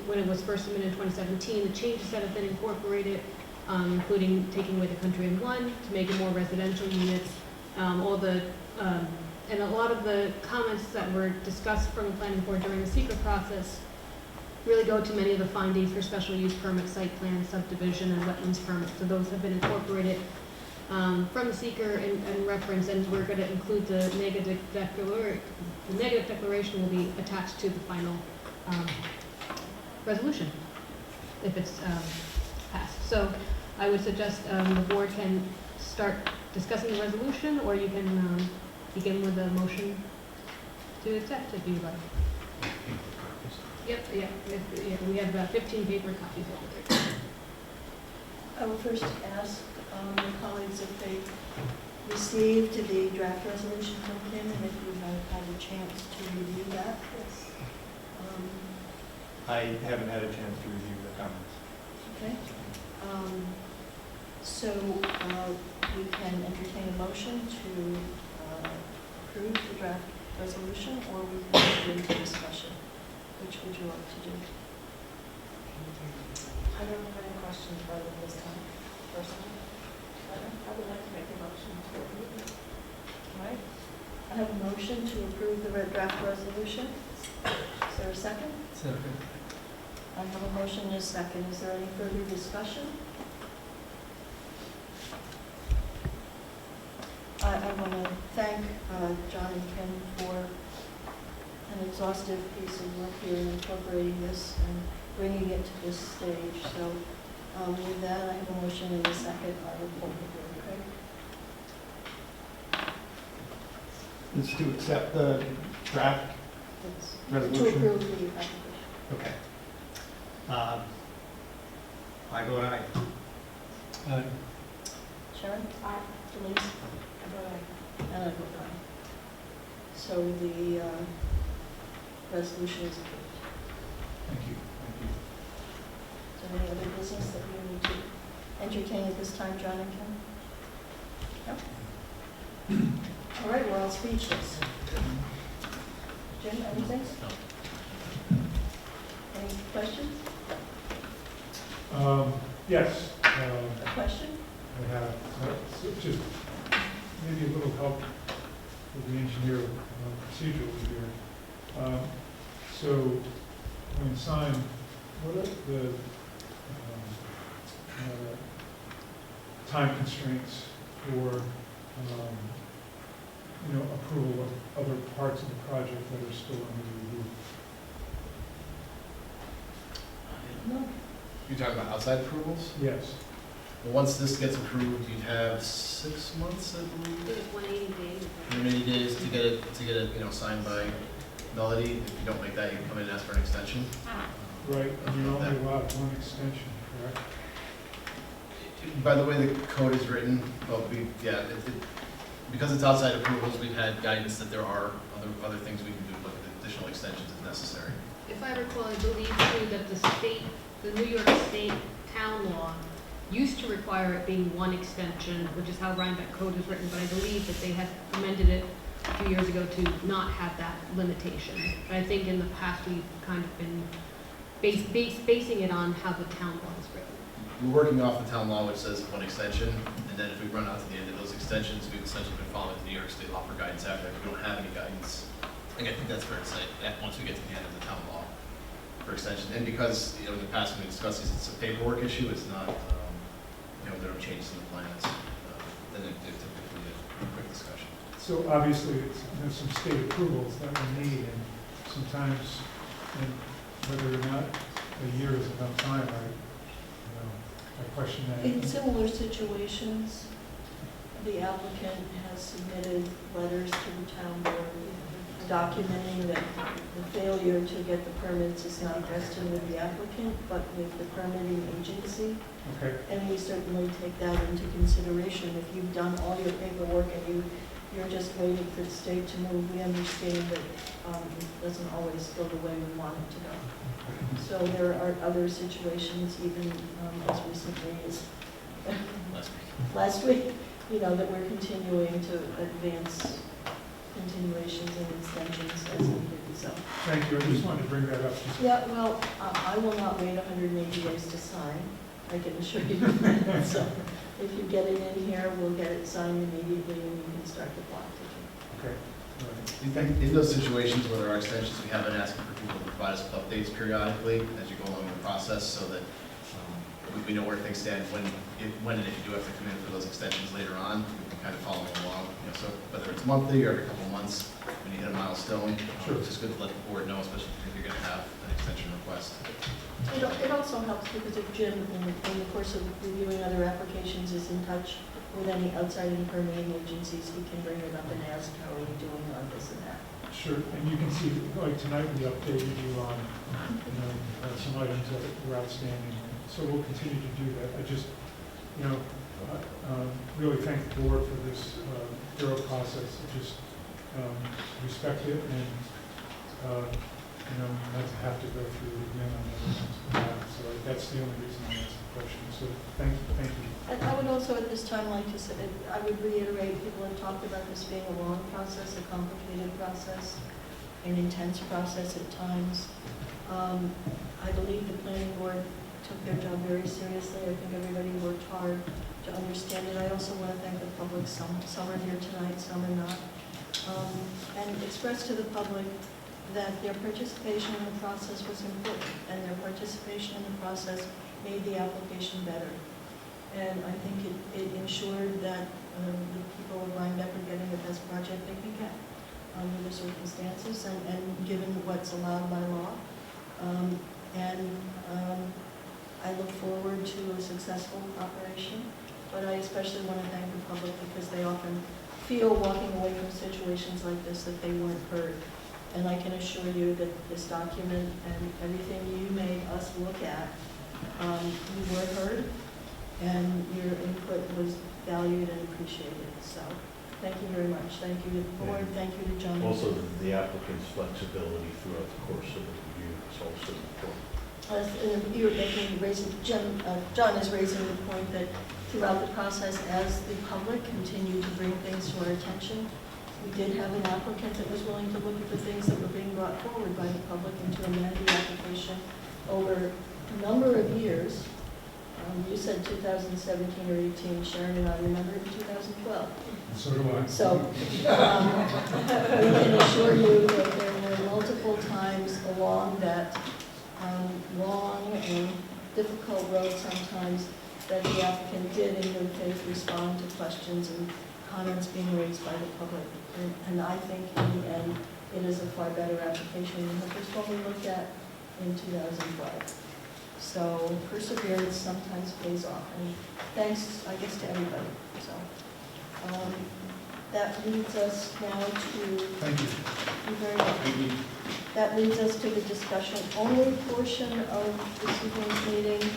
when it was first submitted in 2017, the changes that have been incorporated, including taking away the country in one to make it more residential units, and a lot of the comments that were discussed from the planning board during the secret process really go to many of the findings for special use permit, site plan, subdivision, and wetlands permits. So those have been incorporated from the seeker and reference, and we're going to include the negative declaration. The negative declaration will be attached to the final resolution if it's passed. So I would suggest the board can start discussing the resolution, or you can begin with a motion to accept if you like. Yep, yeah, we have about 15 paper copies over there. I will first ask my colleagues if they received the draft resolution from Kim, and if you have had a chance to review that. Yes. I haven't had a chance to review the comments. Okay. So we can entertain a motion to approve the draft resolution, or we can go into discussion. Which would you like to do? I don't have any questions for them this time, personally. I would like to make a motion to approve it. All right. I have a motion to approve the draft resolution. Is there a second? Second. I have a motion and a second. Is there any further discussion? I want to thank John and Kim for an exhaustive piece of work here in incorporating this and bringing it to this stage. So with that, I have a motion and a second. I will pull the board, okay? Is to accept the draft It's resolution? to approve the application. Okay. I vote aye. Sharon? Aye. Denise? I vote aye. And I vote aye. So the resolution is approved. Thank you. Is there any other business that we need to entertain at this time, John and Kim? No? All right, we're all speechless. Jim, anything? Any questions? Yes. A question? I have just maybe a little help with the engineer procedurally here. So when signed, what are the time constraints for, approval of other parts of the project that are still under review. No. You talking about outside approvals? Yes. Well, once this gets approved, you'd have 6 months, I I believe, think it's 180 days. 180 days to get it, signed by Melody. If you don't make that, you can come in and ask for an extension. Right, and you're only allowed one extension, correct? By the way the code is written, but because it's outside approvals, we've had guidance that there are other things we can do, look at additional extensions if necessary. If I recall, I believe too that the New York State town law used to require it being one extension, which is how Rhinebeck code is written, but I believe that they had amended it a few years ago to not have that limitation. But I think in the past, we've kind of been basing it on how the town law is written. We're working off the town law, which says one extension, and then if we run out to the end of those extensions, we've essentially been following the New York State law for guidance after that. We don't have any guidance. I think that's fair to say, that once we get to the end of the town law for extension. And because, in the past when we discussed this, it's a paperwork issue, it's not, there are changes in the plans, then it's typically a quick discussion. So obviously, there's some state approvals that we need, and sometimes, and whether or not a year is enough time, I question that. In similar situations, the applicant has submitted letters to the town board documenting that the failure to get the permits is not vested with the applicant, but with the permitting agency. Okay, And we certainly take that into consideration. If you've done all your paperwork and you're just waiting for the state to move, we understand that it doesn't always go the way we want it to go. So there are other situations, even as recently as last week, that we're continuing to advance continuations and extensions as needed, so. thank you, I just wanted to bring that up. Yeah, well, I will not wait 180 days to sign, I can assure you that. So if you get it in here, we'll get it signed immediately and you can start the clock ticking. Okay, all right. In those situations where there are extensions, we have been asking for people to provide us with updates periodically as you go along the process, so that we know where things stand when and if you do have to come in for those extensions later on, we can kind of follow along. So whether it's monthly or every couple of months, when you hit a milestone, Sure. it's just good to let the board know, especially if you're going to have an extension request. It also helps because if Jim, in the course of reviewing other applications, is in touch with any outside and permitting agencies, he can bring it up and ask, how are you doing on this and that? Sure, and you can see, like tonight, we updated you on, some items that were outstanding. So we'll continue to do that. I just, really thank the board for this thorough process. I just respect it and, not to have to go through it again on everything. So that's the only reason I asked the question. So thank you. And I would also at this time like to say, I would reiterate, people have talked about this being a long process, a complicated process, an intense process at times. I believe the planning board took their job very seriously. I think everybody worked hard to understand it. I also want to thank the public, some are here tonight, some are not, and express to the public that their participation in the process was important, and their participation in the process made the application better. And I think it ensured that the people of Rhinebeck are getting the best project they can get under the circumstances and given what's allowed by law. I look forward to a successful operation, but I especially want to thank the public because they often feel walking away from situations like this that they weren't heard. And I can assure you that this document and everything you made us look at, you were heard, and your input was valued and appreciated. So thank you very much. Thank you to the board. Thank you to John. Also, the applicant's flexibility throughout the course of the review is also important. You're John is raising the point that throughout the process, as the public continued to bring things to our attention, we did have an applicant that was willing to look at the things that were being brought forward by the public and to amend the application over a number of years. You said 2017 or 18, Sharon and I remember in 2012. So do I. So we can assure you that there were multiple times along that long and difficult road sometimes that the applicant did in good faith respond to questions and comments being raised by the public. And I think in the end, it is a far better application than the first one we looked at in 2005. So perseverance sometimes pays off, and thanks, I guess, to everybody. So that leads us now to, Thank you. you very much. That leads us to the discussion only portion of this evening's meeting.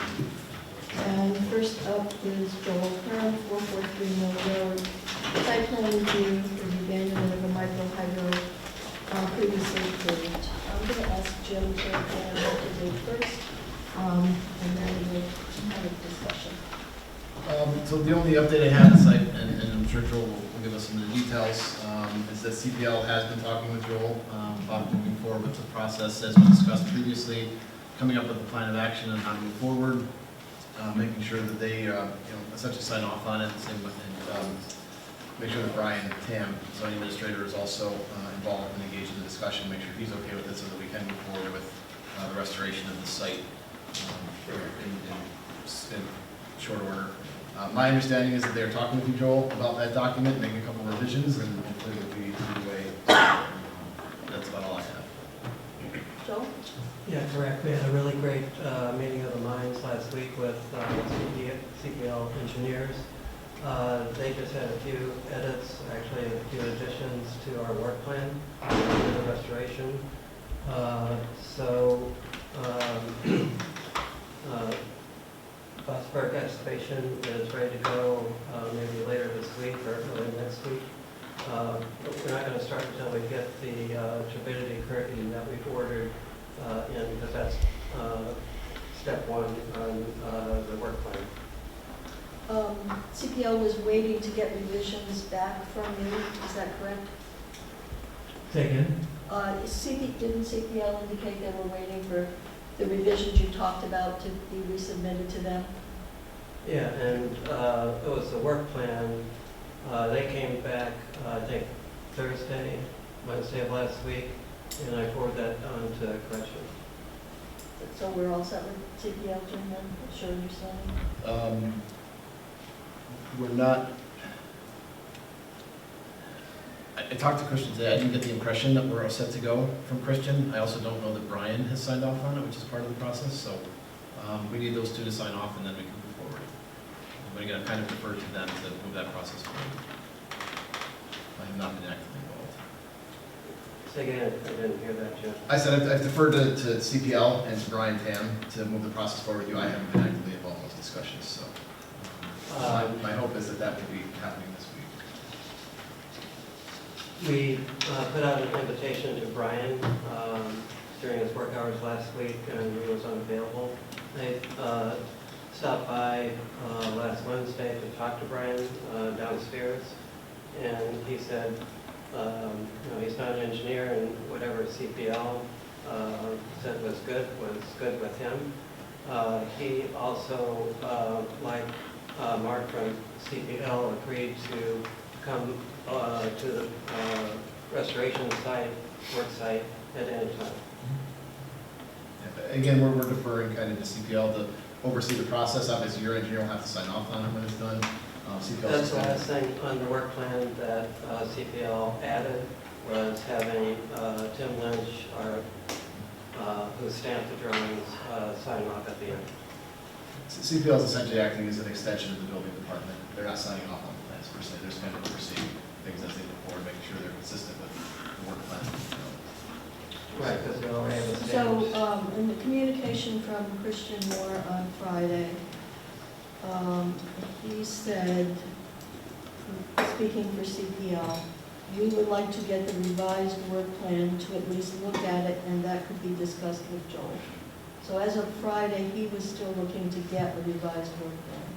And first up is Joel Kern, 443 Mill Road, site plan review for the abandonment of a micro hydro previously approved. I'm going to ask Jim to plan what to do first, and then we'll have a discussion. So the only update I have is, and I'm sure Joel will give us some of the details, is that CPL has been talking with Joel about moving forward with the process as we discussed previously, coming up with a plan of action on how to move forward, making sure that they, essentially sign off on it, same with, and make sure that Brian Tam, zoning administrator, is also involved and engaged in the discussion, make sure he's okay with it so that we can move forward with the restoration of the site in short order. My understanding is that they're talking with you, Joel, about that document, making a couple of revisions, and hopefully it'll be underway. That's about all I have. Joel? Yeah, correct. We had a really great meeting of the minds last week with CPL engineers. They just had a few edits, actually a few additions to our work plan for the restoration. Busberg excavation is ready to go maybe later this week or early next week. We're not going to start until we get the turbidity curtain that we've ordered in, because that's step one on the work plan. CPL was waiting to get revisions back from you, is that correct? Say again? Didn't CPL indicate they were waiting for the revisions you talked about to be resubmitted to them? Yeah, and it was the work plan. They came back, I think, Wednesday of last week, and I forwarded that on to Gretchen. So we're all set with CPL, Jim, then? Sure understanding? We're not, I talked to Christian today. I didn't get the impression that we're all set to go from Christian. I also don't know that Brian has signed off on it, which is part of the process, so we need those two to sign off, and then we can move forward. I'm going to kind of defer to them to move that process forward. I have not been actively involved. Say again, I didn't hear that, Jim. I said I've deferred to CPL and to Brian Tam to move the process forward with you. I haven't been actively involved in those discussions, so my hope is that that will be happening this week. We put out an invitation to Brian during his work hours last week, and he was unavailable. I stopped by last Wednesday to talk to Brian downstairs, and he said, he's not an engineer, and whatever CPL said was good with him. He also, like Mark from CPL, agreed to come to the restoration site, work site, at any time. Again, we're deferring kind of to CPL to oversee the process. Obviously, your engineer will have to sign off on it when it's done. CPL That's the last thing on the work plan that CPL added, was having Tim Lynch, who stamped the drawings, sign off at the end. CPL is essentially acting as an extension of the building department. They're not signing off on the plans per se. They're just kind of overseeing things as they move forward, making sure they're consistent with the work plan. Right, because they already have a stamp. So, in the communication from Christian Moore on Friday, he said, speaking for CPL, we would like to get the revised work plan to at least look at it, and that could be discussed with Joel. So as of Friday, he was still looking to get a revised work plan.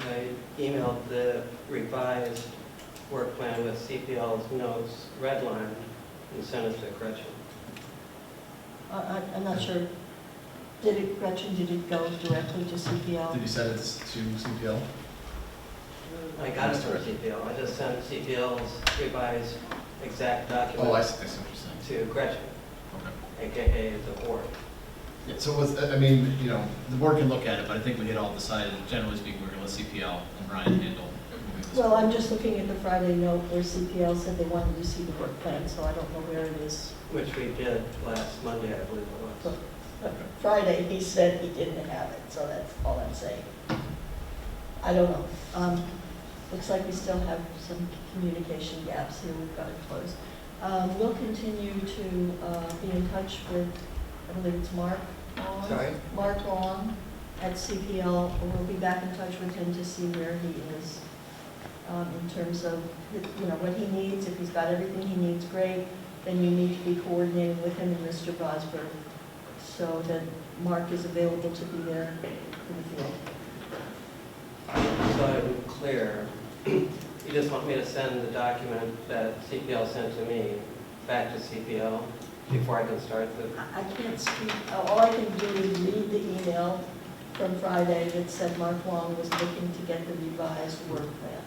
I emailed the revised work plan with CPL's notes redlined and sent it to Gretchen. I'm not sure, Gretchen, did it go directly to CPL? Did you send it to CPL? I got it from CPL. I just sent CPL's revised exact document Oh, I see what you're saying. to Gretchen, Okay. AKA the board. Yeah, so it was, I mean, you know, the board can look at it, but I think we had all decided, generally speaking, we're gonna let CPL and Ryan handle moving this. Well, I'm just looking at the Friday note where CPL said they wanted to see the work plan, so I don't know where it is. Which we did last Monday, I believe it was. Friday, he said he didn't have it, so that's all I'm saying. I don't know. Looks like we still have some communication gaps here we've got to close. We'll continue to be in touch with, I believe it's Mark Long. Sorry? Mark Long at CPL. We'll be back in touch with him to see where he is in terms of, you know, what he needs. If he's got everything he needs, great. Then you need to be coordinating with him and Mr. Bosberg so that Mark is available to be there in the field. So I'm clear, you just want me to send the document that CPL sent to me back to CPL before I can start the... I can't speak, all I can do is read the email from Friday that said Mark Long was looking to get the revised work plan.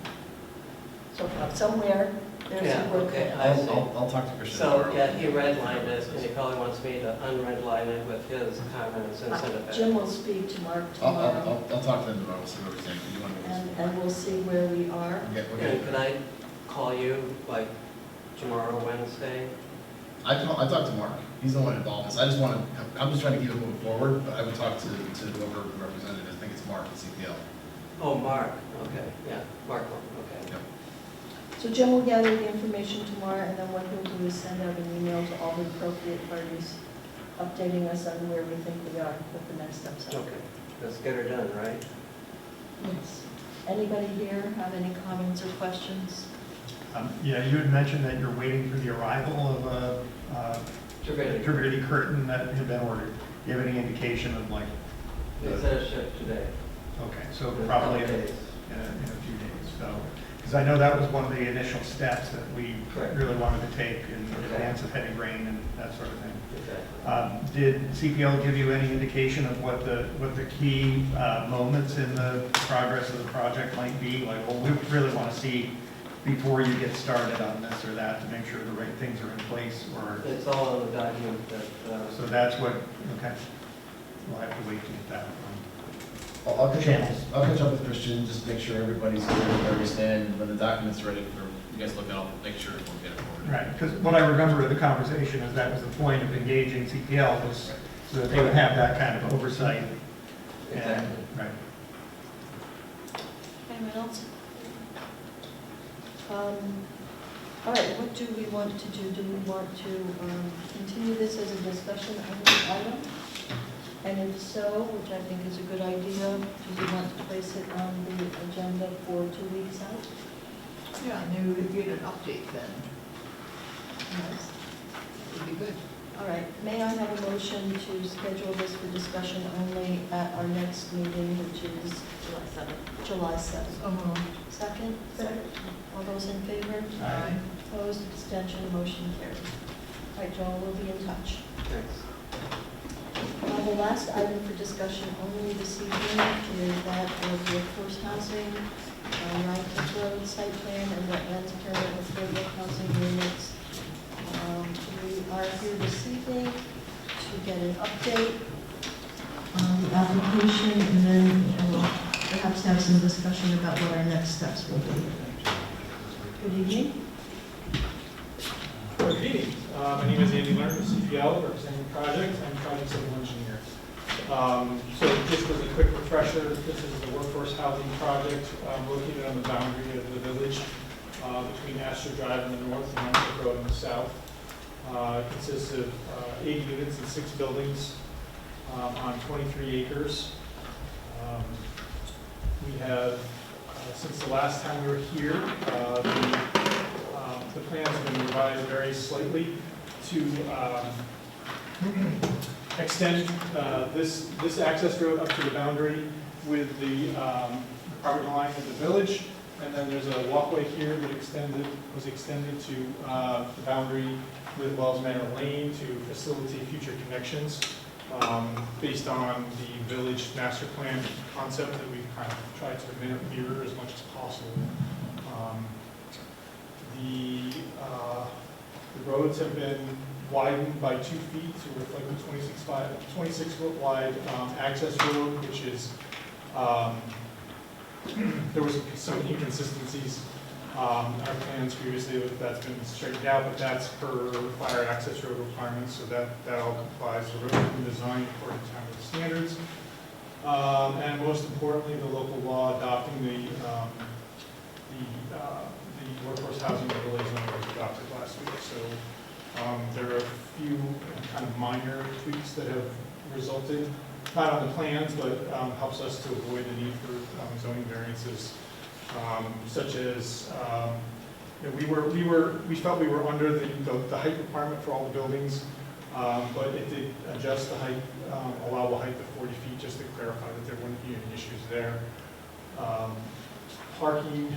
So somewhere, there's Yeah, a work okay, plan. I see. I'll talk to Christian So, tomorrow. yeah, he redlined it, and he probably wants me to unredline it with his comments and send it back. Jim will speak to Mark tomorrow, I'll talk to them tomorrow, see what we're saying. You want to- and we'll see where we are. Yeah, okay. And could I call you, like, tomorrow, Wednesday? I talked to Mark. He's the one involved in this. I'm just trying to keep it moving forward, but I would talk to whoever represented. I think it's Mark at CPL. Oh, Mark, okay, yeah, Mark, okay. Yep. So Jim will gather the information tomorrow, and then what he'll do is send out an email to all the appropriate parties, updating us on where we think we are, what the next steps are. Okay, let's get her done, right? Yes. Anybody here have any comments or questions? Yeah, you had mentioned that you're waiting for the arrival of a Turbidity. turbidity curtain that had been ordered. Do you have any indication of like? They said it shipped today. Okay, so In a probably couple in days. a few days, so. Because I know that was one of the initial steps that we Correct. really wanted to take in Okay. advance of heavy rain and that sort of thing. Exactly. Did CPL give you any indication of what the key moments in the progress of the project might be? Like, well, we really want to see before you get started on this or that to make sure the right things are in place, or, It's all in the document that, so that's what, okay. We'll have to wait to get that. I'll catch Channels. up with Christian, just make sure everybody's clear where we stand, and when the document's ready for you guys to look at, I'll make sure we'll get it forward. Right, because what I remember of the conversation is that was the point of engaging CPL, was so that they would have that kind of oversight. And, Exactly. right. Anyone else? All right, what do we want to do? Do we want to continue this as a discussion item? And if so, which I think is a good idea, do we want to place it on the agenda for 2 weeks out? Yeah, and maybe we could get an update then. Yes. Would be good. All right, may I have a motion to schedule this for discussion only at our next meeting, which is July 7th. July 7th? So moved. Second? All those in favor? Aye. Opposed, abstention, motion carries. All right, Joel, we'll be in touch. thanks. The last item for discussion only this evening is that of workforce housing, Rhinebeck Road site plan and wetlands permit with affordable housing units. We are here this evening to get an update on the application, and then we'll perhaps have some discussion about what our next steps will be. Good evening. Good evening. My name is Andy Lerner, CPL, representing the project. I'm project civil engineer. So just as a quick refresher, this is the workforce housing project located on the boundary of the village between Astor Drive in the north and Rhinebeck Road in the south. It consists of 80 units and 6 buildings on 23 acres. We have, since the last time we were here, the plans have been revised very slightly to extend this access road up to the boundary with the property line of the village. And then there's a walkway here that was extended to the boundary with Wells Manor Lane to facilitate future connections based on the village master plan concept that we've kind of tried to mirror as much as possible. The roads have been widened by 2 feet to reflect the 26-foot wide access road, which is, there was some inconsistencies. Our plans previously, that's been straightened out, but that's per fire access road requirements, so that all complies. The road has been designed according to town standards. And most importantly, the local law adopting the workforce housing overlay zone was adopted last week. So there are a few kind of minor tweaks that have resulted, not on the plans, but helps us to avoid the need for zoning variances, such as we felt we were under the height requirement for all the buildings, but it did adjust the height, allowable height to 40 feet, just to clarify that there wouldn't be any issues there. Parking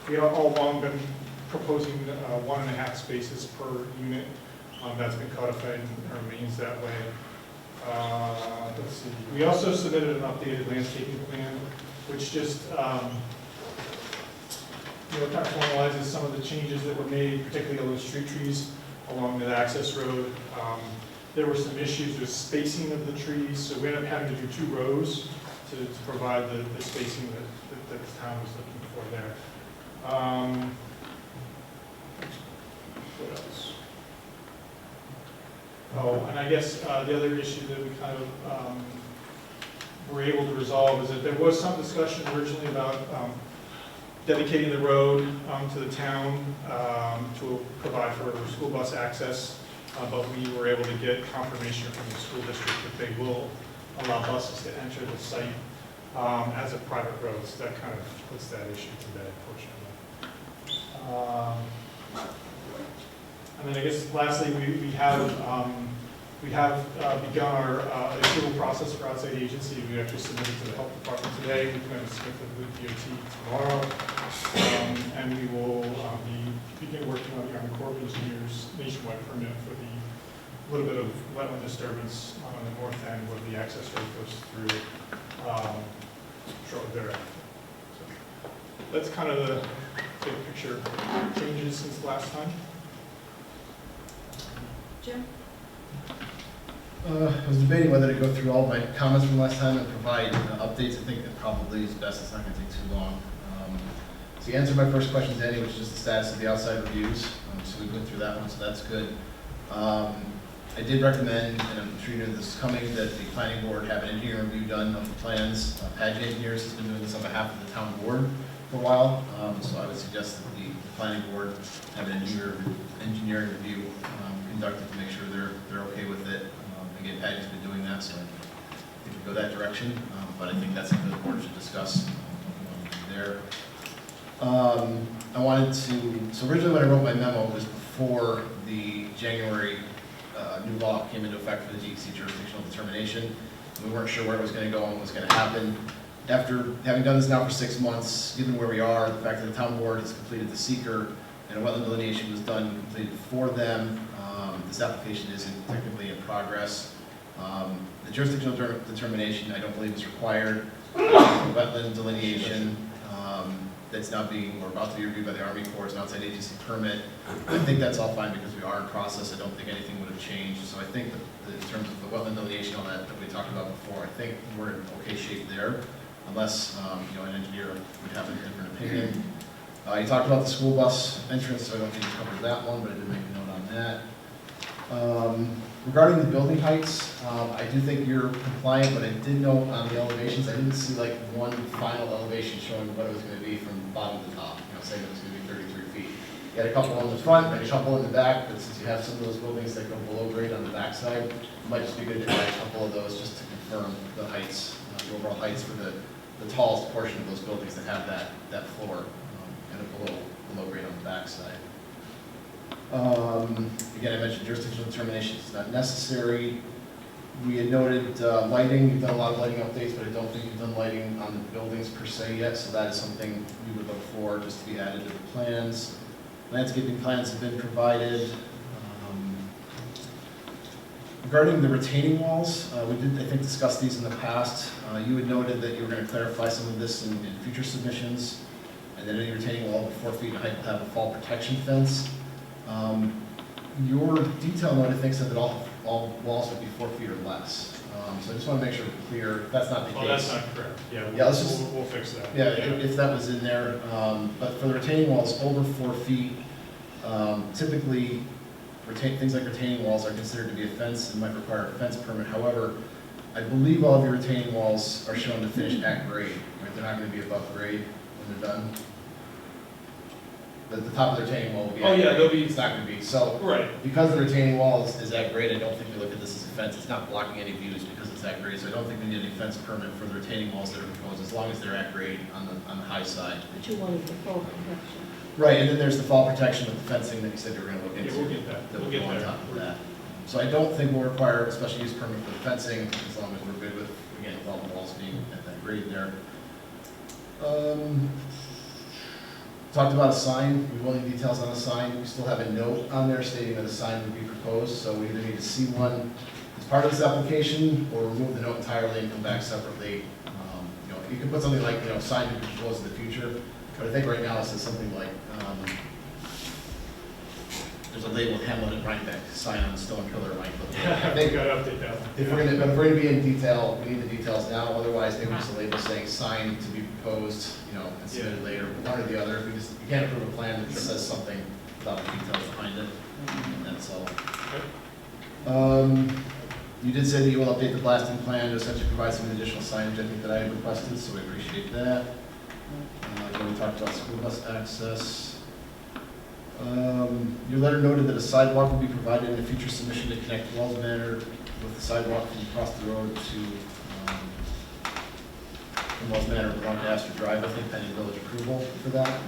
we have all along been proposing 1.5 spaces per unit. That's been codified and remains that way. Let's see. We also submitted an updated landscaping plan, which just kind of formalizes some of the changes that were made, particularly on those street trees along the access road. There were some issues with spacing of the trees, so we ended up having to do 2 rows to provide the spacing that the town was looking for there. What else? Oh, and I guess the other issue that we kind of were able to resolve is that there was some discussion originally about dedicating the road to the town to provide for school bus access, but we were able to get confirmation from the school district that they will allow buses to enter the site as a private road, so that kind of puts that issue to bed, fortunately. And then I guess lastly, we have begun our approval process for outside agency. We actually submitted to the health department today. We plan to submit to the DOT tomorrow, and we will begin working on the Army Corps of Engineers nationwide permit for the little bit of wetland disturbance on the north end where the access road goes through shortly thereafter. So that's kind of the big picture changes since last time. Jim? I was debating whether to go through all my comments from last time and provide updates. I think that probably is best. It's not going to take too long. So you answered my first question, Danny, which is just the status of the outside reviews. So we went through that one, so that's good. I did recommend, and I'm sure you know this is coming, that the planning board have an engineer review done of the plans. Padgett Engineers has been doing this on behalf of the town board for a while, so I would suggest that the planning board have an engineering review conducted to make sure they're okay with it. Again, Padgett's been doing that, so I think we go that direction, but I think that's something the board should discuss there. I wanted to, so originally when I wrote my memo was before the January new law came into effect for the DEC jurisdictional determination. We weren't sure where it was going to go and what was going to happen. After having done this now for 6 months, given where we are, the fact that the town board has completed the seeker and a wetland delineation was done and completed for them, this application is technically in progress. The jurisdictional determination I don't believe is required. The wetland delineation that's now being, or about to be reviewed by the Army Corps as an outside agency permit. I think that's all fine because we are in process. I don't think anything would have changed. So I think that in terms of the wetland delineation, all that we talked about before, I think we're in okay shape there, unless an engineer would have a different opinion. You talked about the school bus entrance, so I don't think you covered that one, but I did make a note on that. Regarding the building heights, I do think you're compliant, but I did note on the elevations, I didn't see like one final elevation showing what it was going to be from bottom to top, saying it was going to be 33 feet. You had a couple on the front, and a couple in the back, but since you have some of those buildings that go below grade on the back side, it might just be good to try a couple of those just to confirm the heights, the overall heights for the tallest portion of those buildings that have that floor kind of below grade on the back side. Again, I mentioned jurisdictional determination is not necessary. We had noted lighting. You've done a lot of lighting updates, but I don't think you've done lighting on the buildings per se yet, so that is something we would look for just to be added to the plans. Landscaping plans have been provided. Regarding the retaining walls, we did, I think, discuss these in the past. You had noted that you were going to clarify some of this in future submissions, and that any retaining wall over 4 feet in height will have a fall protection fence. your detail note, I think, said that all walls would be 4 feet or less. So I just want to make sure we're clear, if that's not the case. Oh, that's not correct. Yeah, Yeah, let's just- we'll fix that. Yeah, if that was in there, but for the retaining walls over 4 feet, typically, things like retaining walls are considered to be a fence and might require a fence permit. However, I believe all of your retaining walls are shown to finish at grade, right? They're not gonna be above grade when they're done. The top of the retaining wall will be at Oh, yeah, grade. they'll be- It's not gonna be, so, Right. because the retaining wall is at grade, I don't think we look at this as a fence. It's not blocking any views because it's at grade, so I don't think we need any fence permit for the retaining walls that are proposed, as long as they're at grade on the high side. But you wanted the full protection. Right, and then there's the fall protection with the fencing that you said you were gonna look into. Yeah, we'll get that. That We'll will get go on there. top of that. So I don't think we'll require a special use permit for the fencing, as long as we're good with, again, with all the walls being at that grade there. Talked about a sign, we will need details on a sign. We still have a note on there stating that a sign would be proposed, so we either need to see one as part of this application, or remove the note entirely and come back separately. You know, you can put something like, sign to be proposed in the future, but I think right now it says something like, there's a label Hamlet and Rhinebeck, sign on the stone pillar at Rhinebeck. I We think gotta update that one. if we're gonna be in detail, we need the details now, otherwise maybe just a label saying sign to be proposed, and submitted later, one or the other. We can't approve a plan that just says something without the details behind it, that's all. You did say that you will update the blasting plan to essentially provide some additional signage, I think, that I had requested, so we appreciate that. Again, we talked about school bus access. Your letter noted that a sidewalk will be provided in a future submission to connect Wells Manor with the sidewalk from across the road to Wells Manor along to Astor Drive, I think, pending village approval for that.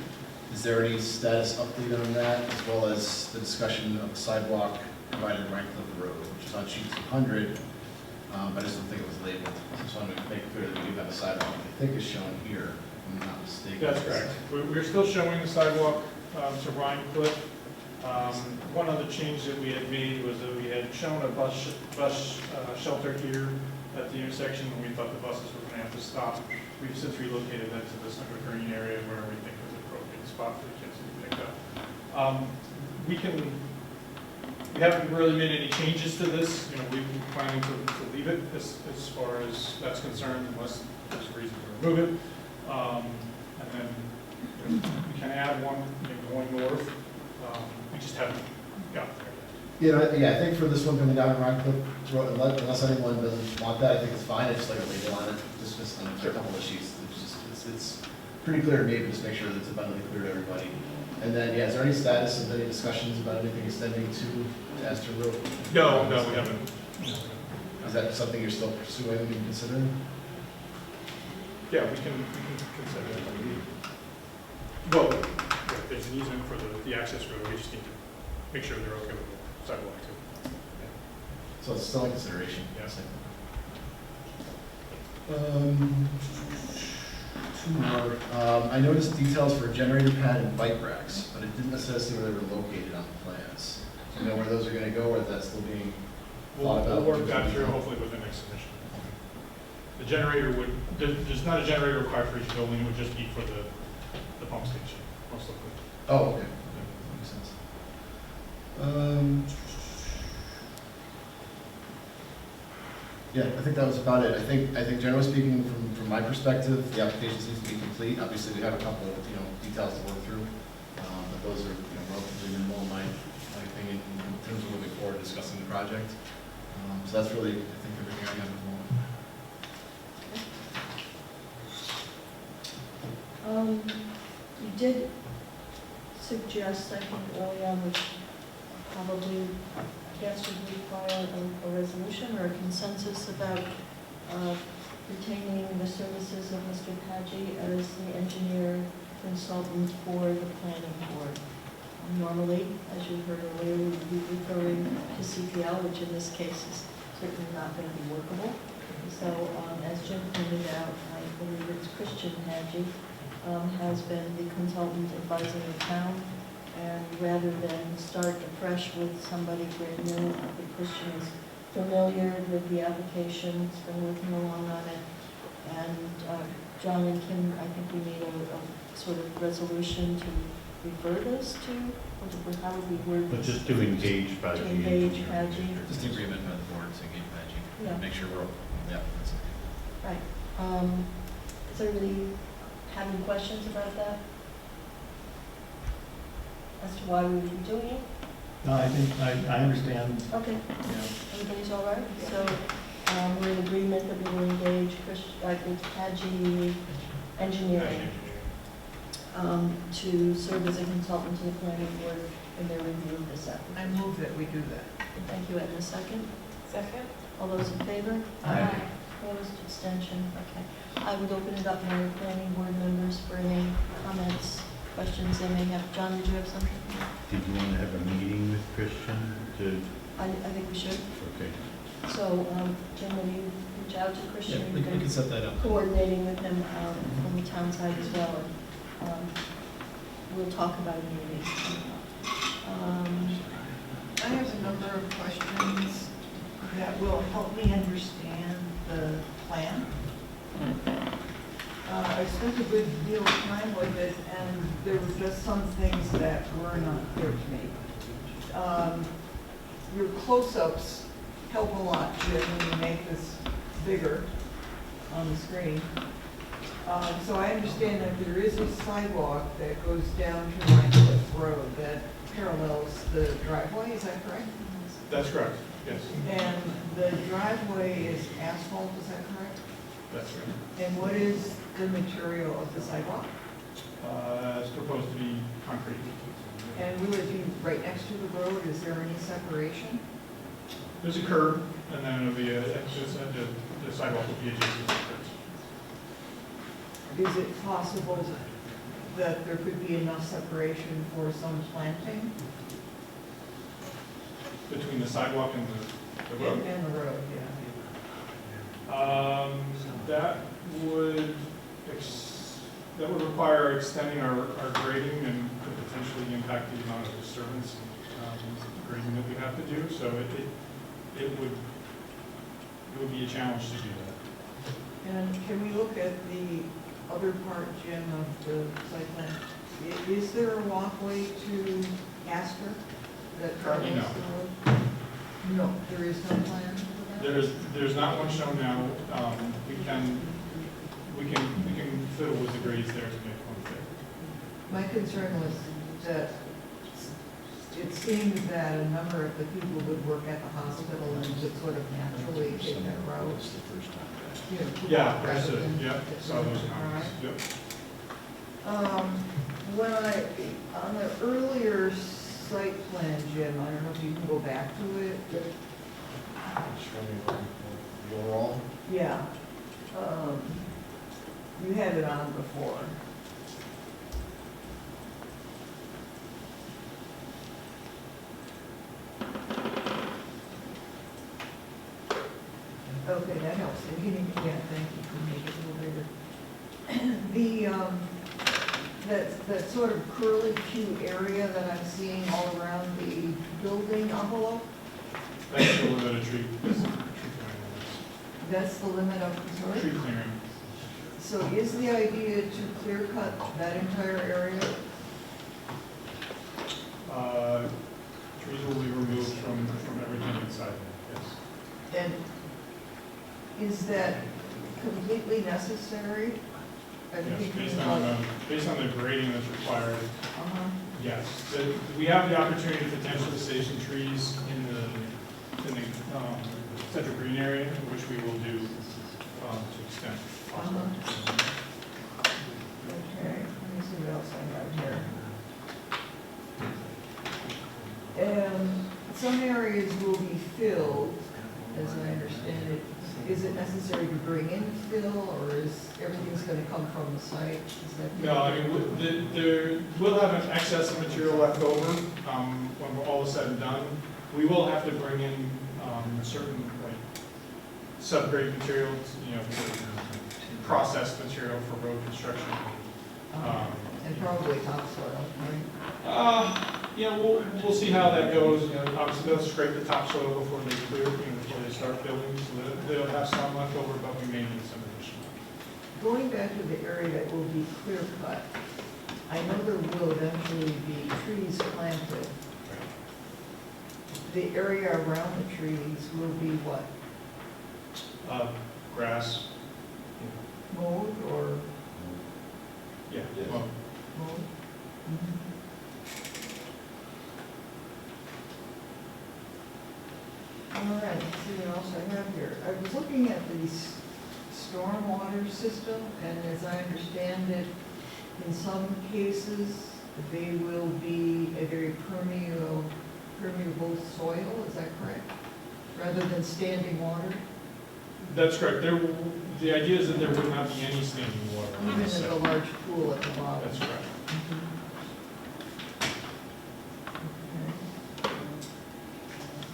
Is there any status update on that, as well as the discussion of the sidewalk provided in Rhinecliff Road, which is on sheet 200, but I just don't think it was labeled. So I just wanted to make it clear that we do have a sidewalk, I think is shown here, if I'm not mistaken. That's correct. We're still showing the sidewalk to Rhinecliff. One other change that we had made was that we had shown a bus shelter here at the intersection, and we thought the buses were going to have to stop. We've since relocated that to this green area where we think is an appropriate spot for the kids to be picked up. We haven't really made any changes to this. We're planning to leave it as far as that's concerned, unless there's a reason to remove it. And then we can add one going north. We just haven't gotten there yet. Yeah, I think for this one coming down Rhinecliff Road, unless anyone doesn't want that, I think it's fine. I just like a label on it, just on a couple of sheets. It's pretty clear to me, but just make sure that it's abundantly clear to everybody. And then, is there any status of any discussions about anything extending to Astor Road? No, we haven't. Is that something you're still pursuing and considering? Yeah, we can consider it. Well, there's an easement for the access road. We just need to make sure they're okay with the sidewalk too. So it's still in consideration? Yes. Two more. I noticed details for a generator pad and bike racks, but it didn't necessarily say where they were located on the plans. Do you know where those are gonna go, or is that still being thought about? We'll work that through hopefully with the next submission. The generator there's not a generator required for each building, it would just be for the pump station, most likely. Oh, okay. That makes sense. Yeah, I think that was about it. I think generally speaking, from my perspective, the application seems to be complete. Obviously, we have a couple of, details to work through, but those are, relatively minimal in my opinion, in terms of moving forward, discussing the project. So that's really, I think, everything I have at the moment. You did suggest, I think, early on, which probably, I guess, would require a resolution or a consensus about retaining the services of Mr. Paggi as the engineer consultant for the planning board. Normally, as you heard earlier, we would be referring to CPL, which in this case is certainly not going to be workable. So, as Jim pointed out, I believe it's Christian Paggi has been the consultant advising the town, and rather than start afresh with somebody brand new, I think Christian is familiar with the application, has been working along on it, and John and Kim, I think we need a sort of resolution to refer this to, or how would we word But this? just to engage by the To engage engineer. Pagy. Just the agreement by the board to engage Pagy. Yeah. Make sure we're, yeah, that's okay. Right. Does everybody have any questions about that? As to why we would be doing it? No, I think, I understand, Okay, you know, everybody's all right? So, we're in agreement that we will engage Pagy Engineering, to serve as a consultant to the planning board in their review of this I application. move that we do that. Thank you, Ed, a second. Second? All those in favor? Aye. Opposed, abstention, okay. I would open it up now to planning board members for any comments, questions they may have. John, did you have something? Did you want to have a meeting with Christian to, I think we should. okay. So, Jim, will you reach out to Christian? Yeah, we can set that up. Coordinating with him from the town side as well. We'll talk about it in a meeting. I have a number of questions that will help me understand the plan. I spent a good deal of time with it, and there were just some things that were not clear to me. Your close-ups help a lot, Jim, when you make this bigger on the screen. So I understand that there is a sidewalk that goes down to Rhinebeck Road that parallels the driveway, is that correct? That's correct, yes, And the driveway is asphalt, is that correct? that's right. And what is the material of the sidewalk? It's proposed to be concrete. And will it be right next to the road? Is there any separation? There's a curb, and then it'll be the sidewalk will be adjacent to the curb. Is it possible that there could be enough separation for some planting? Between the sidewalk and the road? And the road, yeah. That would require extending our grading and could potentially impact the amount of disturbance grading that we have to do, so it would be a challenge to do that. And can we look at the other part, Jim, of the site plan? Is there a walkway to Astor that Currently, no. the road? No, there is no plan for that? There's not one shown now. We can fiddle with the grades there to make one fit. My concern was that it seemed that a number of the people would work at the hospital and would sort of naturally take that route. You know, to Yeah, walk rather understood, than- yeah, saw those All right. comments, yep. When on the earlier site plan, Jim, I don't know if you can go back to it. Overall, Yeah. You had it on before. Okay, that helps. And you didn't, yeah, thank you for making it a little bigger. That sort of curly Q area that I'm seeing all around the building envelope, That's the limit of tree clearing. that's the limit of the Tree sort? clearing. So is the idea to clear cut that entire area? Trees will be removed from everything inside, yes. And is that completely necessary? Are you Yes, thinking based on the grading that's required, Uh-huh. yes. We have the opportunity to potentially save some trees in the central green area, which we will do to extent possible. Okay, let me see what else I have here. And some areas will be filled, as I understand it. Is it necessary to bring in fill, or is everything's gonna come from the site? Is that- No, I mean, we'll have an excess of material left over when we're all said and done. We will have to bring in certain, like, subgrade materials, you know, processed material for road construction. And probably topsoil, right? Yeah, we'll see how that goes. You know, obviously they'll scrape the topsoil before they clear, before they start building, so they'll have some left over, but we may need some additional. Going back to the area that will be clear cut, I know there will eventually be trees planted. The area around the trees will be what, Grass, mowed or yeah, Yes. well, mowed? All right, let's see what else I have here. I was looking at the stormwater system, and as I understand it, in some cases, they will be a very permeable soil, is that correct? Rather than standing water, that's correct. The idea is that there would not be any standing water on even this at site. a large pool at the bottom. That's correct.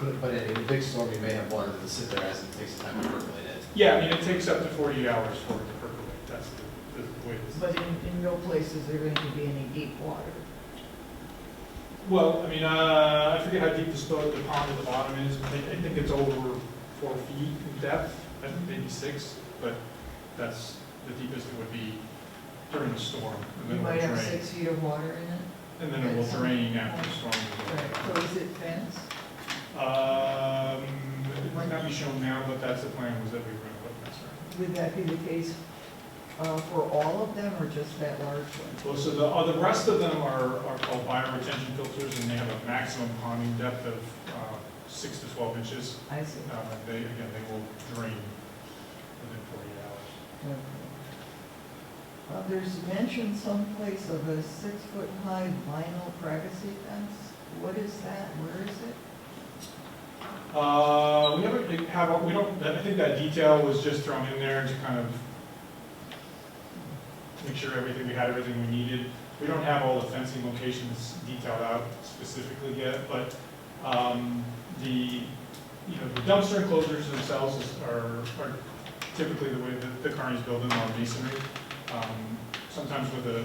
Okay. But in a big storm, you may have water that sit there as it takes time to percolate it. Yeah, I mean, it takes up to 48 hours for it to percolate. That's the way this is. But in no places are going to be any deep water. Well, I mean, I forget how deep the pond at the bottom is, but I think it's over 4 feet in depth, I think maybe 6, but that's the deepest it would be during the storm. And You then might it will have drain. 6 feet of water in it. And then it will drain after the storm. Right, so is it fenced? It might not be shown now, but that's the plan, was that we were going to put this around. Would that be the case for all of them or just that large one? Well, so the rest of them are called bioretention filters, and they have a maximum ponding depth of 6 to 12 inches. I see. They will drain within 48 hours. Okay. There's mention someplace of a 6-foot-high vinyl privacy fence. What is that? Where is it? We don't, I think that detail was just thrown in there to kind of make sure we had everything we needed. We don't have all the fencing locations detailed out specifically yet, but the dumpster enclosures themselves are typically the way that the Kearney's build them on masonry. Sometimes with a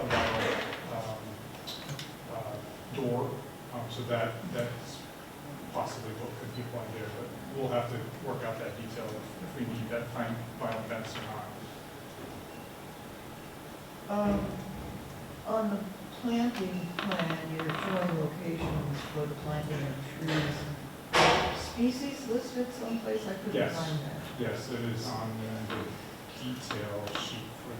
vinyl door, so that's possibly what could be applied there, but we'll have to work out that detail if we need that vinyl fence or not. On the planting plan, you're showing locations for the planting of trees. Species listed someplace? I couldn't Yes. find that. Yes, it is on the detail sheet for the.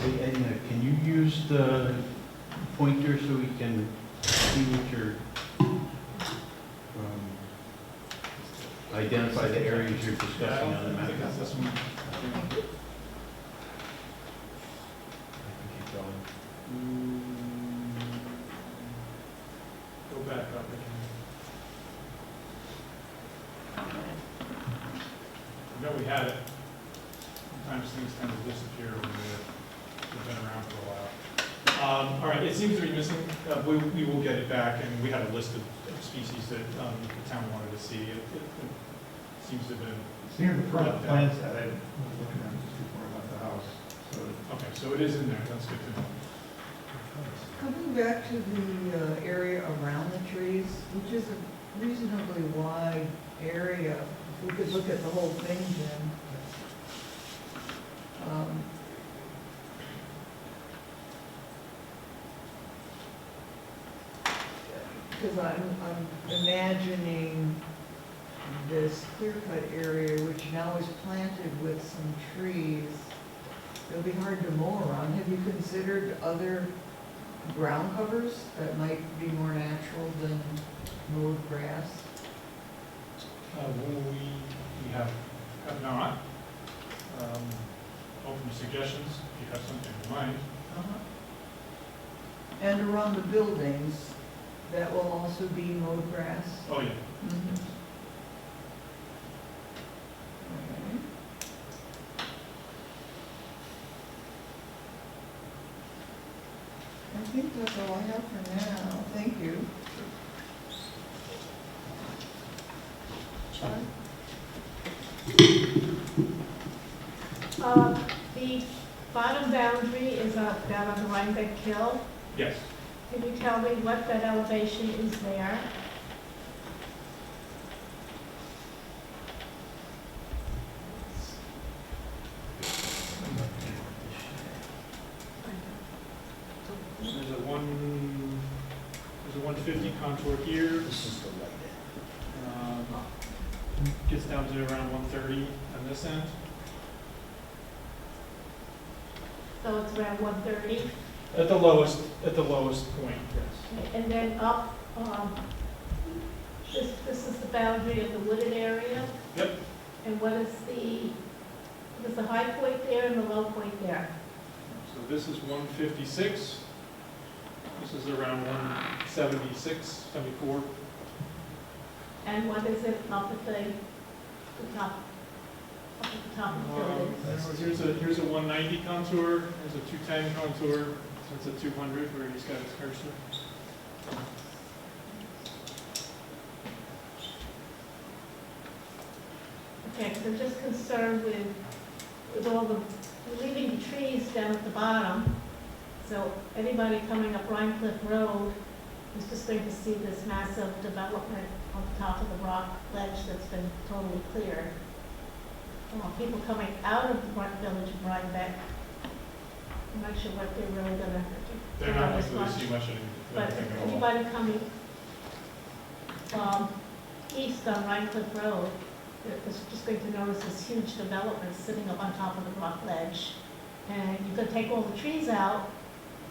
And can you use the pointer so we can see what you're, identify the areas you're discussing on the map? I think that's this one. I can keep going. Go back up again. I know we had it. Sometimes things tend to disappear when they've been around for a while. All right, it seems to be missing. We will get it back, and we had a list of species that the town wanted to see. It seems to have been. It's near the front of the plan set, I was looking at it just before I left the house, so. Okay, so it is in there. That's good to know. Coming back to the area around the trees, which is a reasonably wide area, if we could look at the whole thing, Jim. Because I'm imagining this clear-cut area, which now is planted with some trees. It'll be hard to mow around. Have you considered other ground covers that might be more natural than mowed grass? We have not. Open to suggestions if you have something in mind. And around the buildings, that will also be mowed grass? Oh, yeah. Mhm. Okay. I think that's all I have for now. Thank you. John? The bottom boundary is down on the Rhinebeck Hill. Yes. Can you tell me what that elevation is there? There's a 150 contour here. This is the light Gets down to around 130 on this end. So it's around 130, At the lowest point, yes. and then up, this is the boundary of the wooded area? Yep. And what is the high point there and the low point there? So this is 156. This is around 176, 74. And what is it up at the top, up at the top of the building? Here's a 190 contour, here's a 210 contour, so it's a 200 where he's got his cursor. Okay, because I'm just concerned with all the, leaving the trees down at the bottom. So anybody coming up Rhine Cliff Road is just going to see this massive development on the top of the rock ledge that's been totally cleared. People coming out of the village of Rhinebeck, I'm not sure what they're really gonna do. They're not likely to see much But anything at all. anybody coming east on Rhine Cliff Road is just going to notice this huge development sitting up on top of the rock ledge. And you're gonna take all the trees out,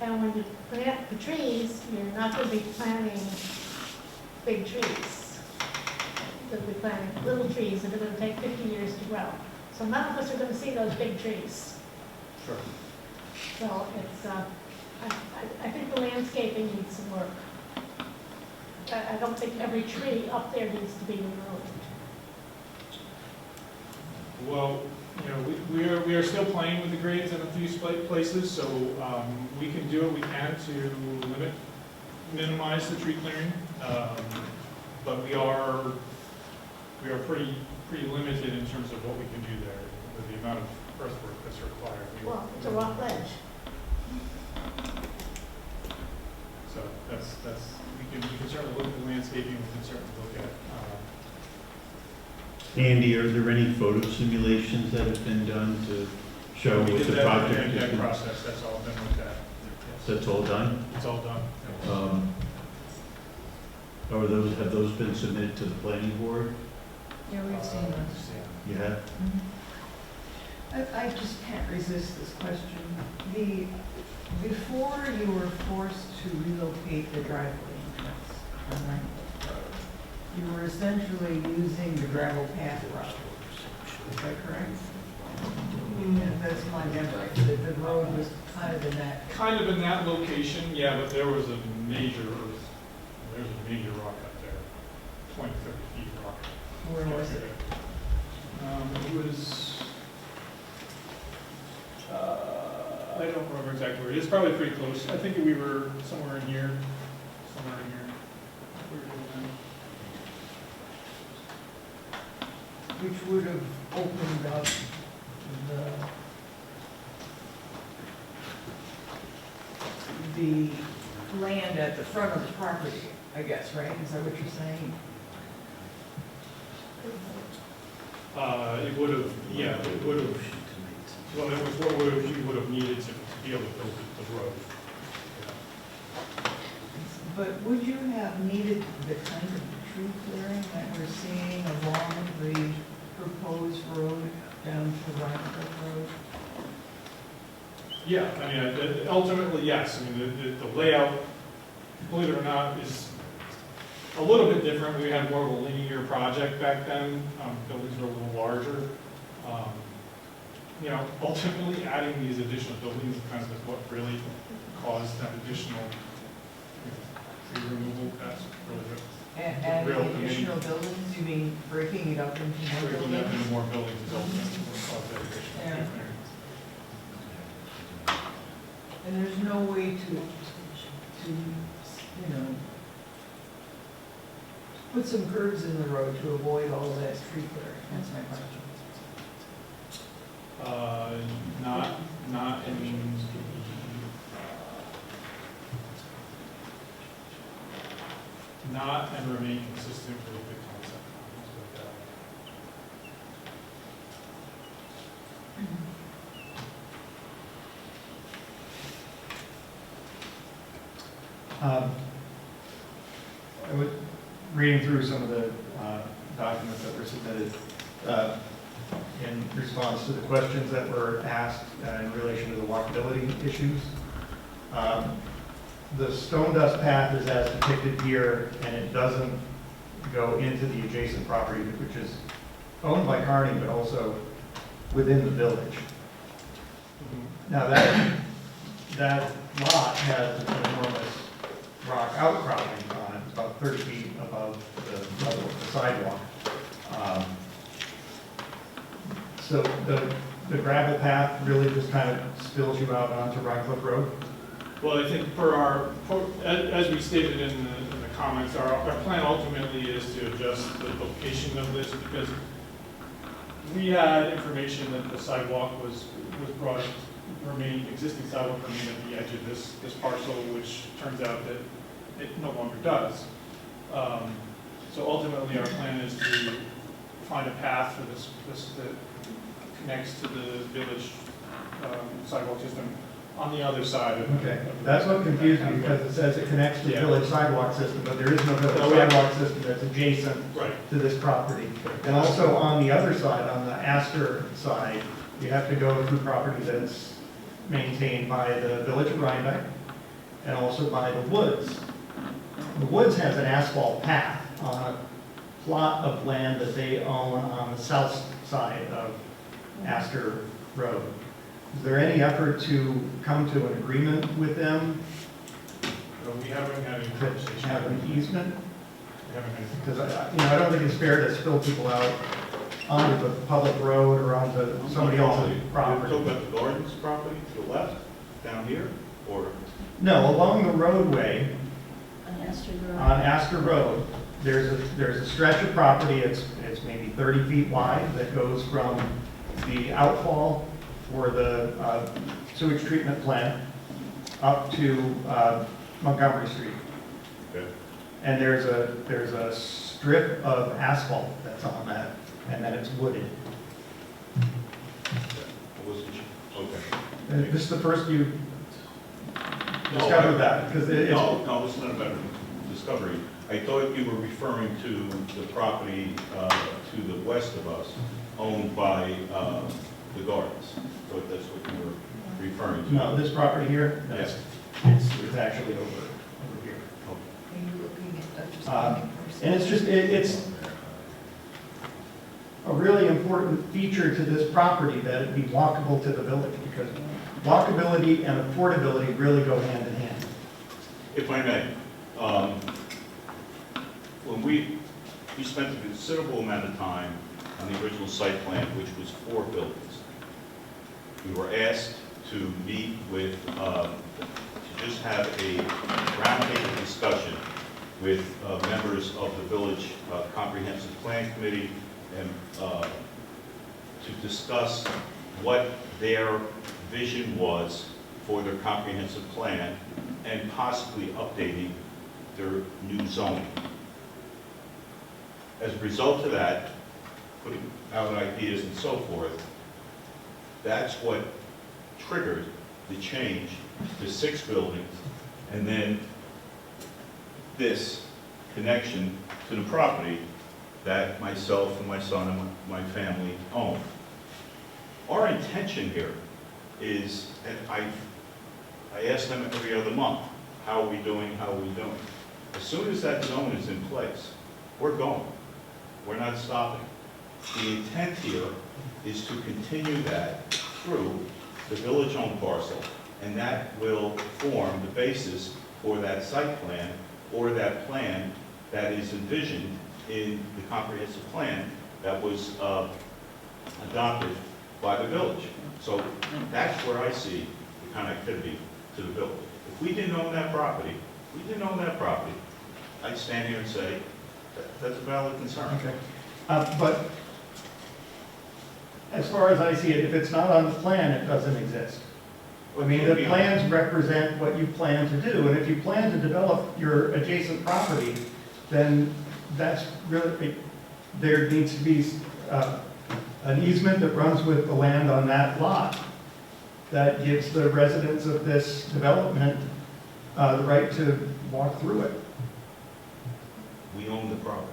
and when you plant the trees, you're not gonna be planting big trees. You're gonna be planting little trees that are gonna take 50 years to grow. So none of us are gonna see those big trees. Sure. So it's, I think the landscaping needs some work. I don't think every tree up there needs to be removed. Well, you know, we are still playing with the grades in a few places, so we can do what we can to minimize the tree clearing, but we are pretty limited in terms of what we can do there with the amount of earthwork that's required. Well, it's a rock ledge. So we can certainly look at the landscaping. We can certainly look at. Andy, are there any photo simulations that have been done to show We what did the that project in is? that gonna- process. That's all been looked at. Yes. That's all done? It's all done. Have those been submitted to the planning board? Yeah, we've seen those. You have? I just can't resist this question. Before you were forced to relocate the driveway entrance on Rhine Cliff Road, you were essentially using the gravel path route. Is that correct? Yeah, that's my memory, that the road was kind of in that. Kind of in that location, yeah, but there was a major rock cut there, 20, 30 feet rock. Where was it? It was, I don't remember exactly where it is, probably pretty close. I think we were somewhere in here, We were doing Which would have opened up the land at the front of the property, I guess, right? Is that what you're saying? It would have, yeah, it would have, well, it was what we would have needed to be able to build the road. But would you have needed the kind of tree clearing that we're seeing along the proposed road down to Rhinebeck Road? Yeah, I mean, ultimately, yes. I mean, the layout, believe it or not, is a little bit different. We had more of a linear project back then. Buildings were a little larger. You know, ultimately, adding these additional buildings kind of is what really caused that additional tree removal. That's really good. And additional buildings, you mean breaking it up into more Breaking up buildings? into more buildings is ultimately what caused that additional tree Yeah. clearing. And there's no way to, you know, put some curves in the road to avoid all of that tree clearing, that's my question. Not in not and remain consistent with the concept. Let's put it that way. I was reading through some of the documents that were submitted in response to the questions that were asked in relation to the walkability issues. The stone dust path is as depicted here, and it doesn't go into the adjacent property, which is owned by Carney, but also within the village. Now that lot has an enormous rock outcropping on it, about 30 feet above the level of the sidewalk. So the gravel path really just kind of spills you out onto Rhinecliff Road? Well, I think as we stated in the comments, our plan ultimately is to adjust the location of this because we had information that the sidewalk was brought, existing sidewalk remained at the edge of this parcel, which turns out that it no longer does. So ultimately, our plan is to find a path for this that connects to the village sidewalk system on the other side of. Okay, that's what confused me, because it says it connects to the Yeah. village sidewalk system, but there is no village No, sidewalk system that's adjacent Right. to this property. And also on the other side, on the Astor side, you have to go through property that's maintained by the village of Rhinebeck and also by the Woods. The Woods has an asphalt path on a plot of land that they own on the south side of Astor Road. Is there any effort to come to an agreement with them We haven't had any to conversation. have an easement? We haven't had. Because I don't think it's fair to spill people out onto the public road or onto somebody else's You're property. talking about the gardens property to the left, down here, or? No, along the roadway On Astor Road. on Astor Road, there's a stretch of property, it's maybe 30 feet wide, that goes from the outfall for the sewage treatment plant up to Montgomery Street. Okay. And there's a strip of asphalt that's on that, and then it's wooded. I wasn't sure. Okay. And this is the first you No, discovered that, because it's... No, it's not about discovery. I thought you were referring to the property to the west of us, owned by the gardens. I thought that's what you were referring to. No, this property here, Yes. it's actually over here. Are you looking at just Um, looking for And it's just, it's a really important feature to this property that it be walkable to the village, because walkability and affordability really go hand in hand. If I may, when we spent a considerable amount of time on the original site plan, which was 4 buildings. We were asked to meet with, to just have a roundtable discussion with members of the village comprehensive plan committee and to discuss what their vision was for their comprehensive plan and possibly updating their new zoning. As a result of that, putting out ideas and so forth, that's what triggered the change to 6 buildings and then this connection to the property that myself and my son and my family own. Our intention here is, and I ask them every other month, how are we doing, how are we doing? As soon as that zone is in place, we're going. We're not stopping. The intent here is to continue that through the village-owned parcel, and that will form the basis for that site plan or that plan that is envisioned in the comprehensive plan that was adopted by the village. So that's where I see the connectivity to the village. If we didn't own that property, I'd stand here and say, that's a valid concern. Okay. But as far as I see it, if it's not on the plan, it doesn't exist. I mean, the plans represent what you plan to do, and if you plan to develop your adjacent property then that's really, there needs to be an easement that runs with the land on that lot that gives the residents of this development the right to walk through it. We own the property.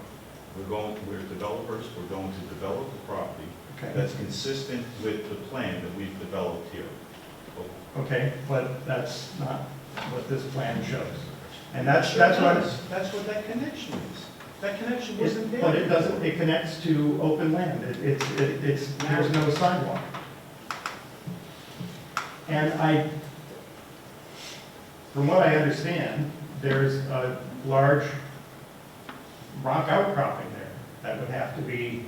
We're developers, we're going to develop the property Okay. that's consistent with the plan that we've developed here. Okay, but that's not what this plan shows. And that's Sure what. does. That's what that connection is. That connection wasn't there. But it doesn't, it connects to open land. There's no sidewalk. And from what I understand, there's a large rock outcropping there that would have to be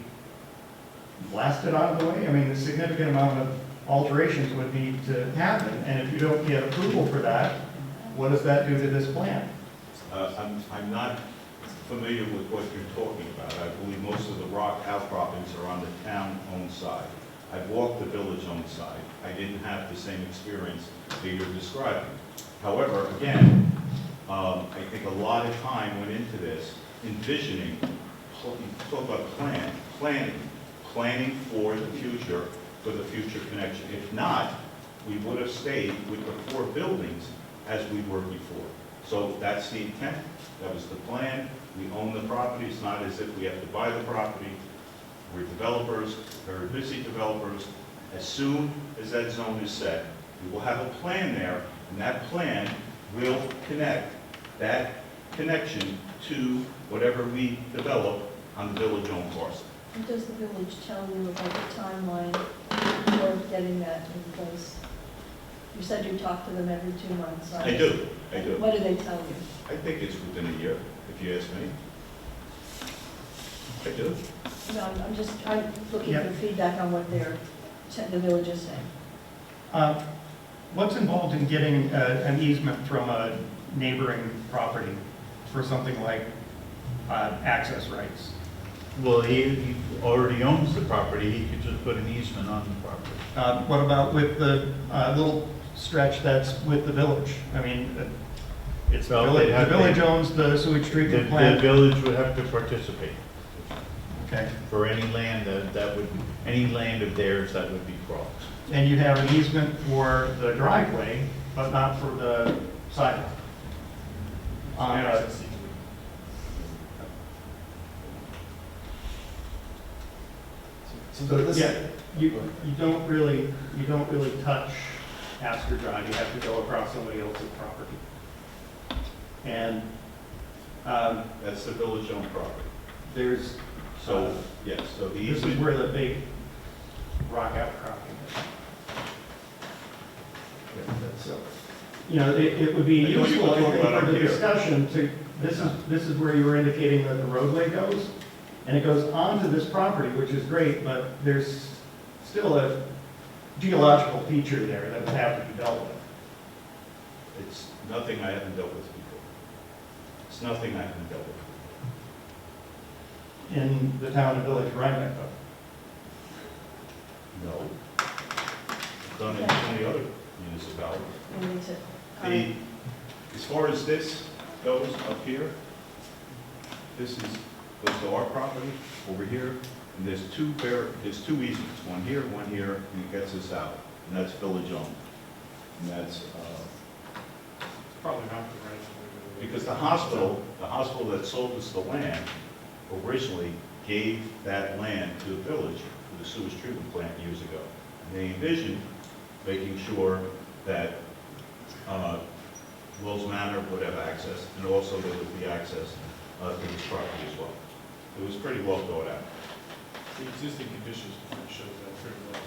blasted out of the way. I mean, a significant amount of alterations would need to happen, and if you don't get approval for that, what does that do to this plan? I'm not familiar with what you're talking about. I believe most of the rock outcroppings are on the town-owned side. I've walked the village-owned side. I didn't have the same experience that you're describing. However, again, I think a lot of time went into this, envisioning, talk about planning for the future connection. If not, we would have stayed with the 4 buildings as we were before. So that's the intent, that was the plan. We own the property. It's not as if we have to buy the property. We're developers, very busy developers. As soon as that zone is set, we will have a plan there, and that plan will connect that connection to whatever we develop on the village-owned parcel. What does the village tell you about the timeline for getting that in place? You said you talk to them every 2 months. I do. What do they tell you? I think it's within a year, if you ask me. I do. No, I'm looking Yeah. for feedback on what the village is saying. What's involved in getting an easement from a neighboring property for something like access rights? Well, he already owns the property, he could just put an easement on the property. What about with the little stretch that's with the village? I mean, it's the Well, village, they'd have the village to- owns the sewage treatment The plant. village would have to participate Okay. for any land any land of theirs that would be crossed. And you have an easement for the driveway, but not for the sidewalk. So this, Yeah, you don't really touch Astor Drive, you have to go across somebody else's property. And That's the village-owned property. there's, So, yes, so the this is easement, where the big rock outcropping is. So, you know, it would be I know what you're useful, I talking think, about for up the here. discussion to, this is where you were indicating that the roadway goes, and it goes onto this property, which is great, but there's still a geological feature there that would have to be dealt with. it's nothing I haven't dealt with before. It's nothing I haven't dealt with. In the town and village of Rhinebeck, though. No. Done in any other municipality. And is it, As far as this goes up here, this goes to our property over here, and there's two easements, one here, and it gets us out, and that's village owned. And that's, Probably not the right. because the hospital that sold us the land originally gave that land to the village for the sewage treatment plant years ago. And they envisioned making sure that Will's Manor would have access, and also there would be access to this property as well. It was pretty well thought out. The existing conditions shows that pretty well.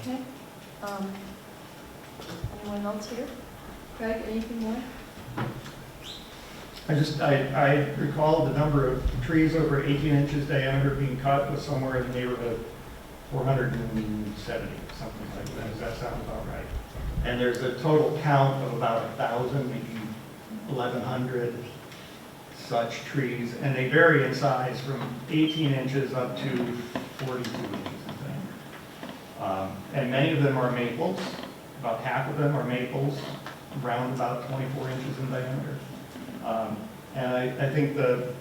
okay. Anyone else here? Craig, anything more? I recall the number of trees over 18 inches diameter being cut was somewhere in the neighborhood of 470, something like that. Does that sound about right? And there's a total count of about 1,000, maybe 1,100 such trees, and they vary in size from 18 inches up to 42 inches, I think. And many of them are maples. About half of them are maples, around about 24 inches in diameter. And I think the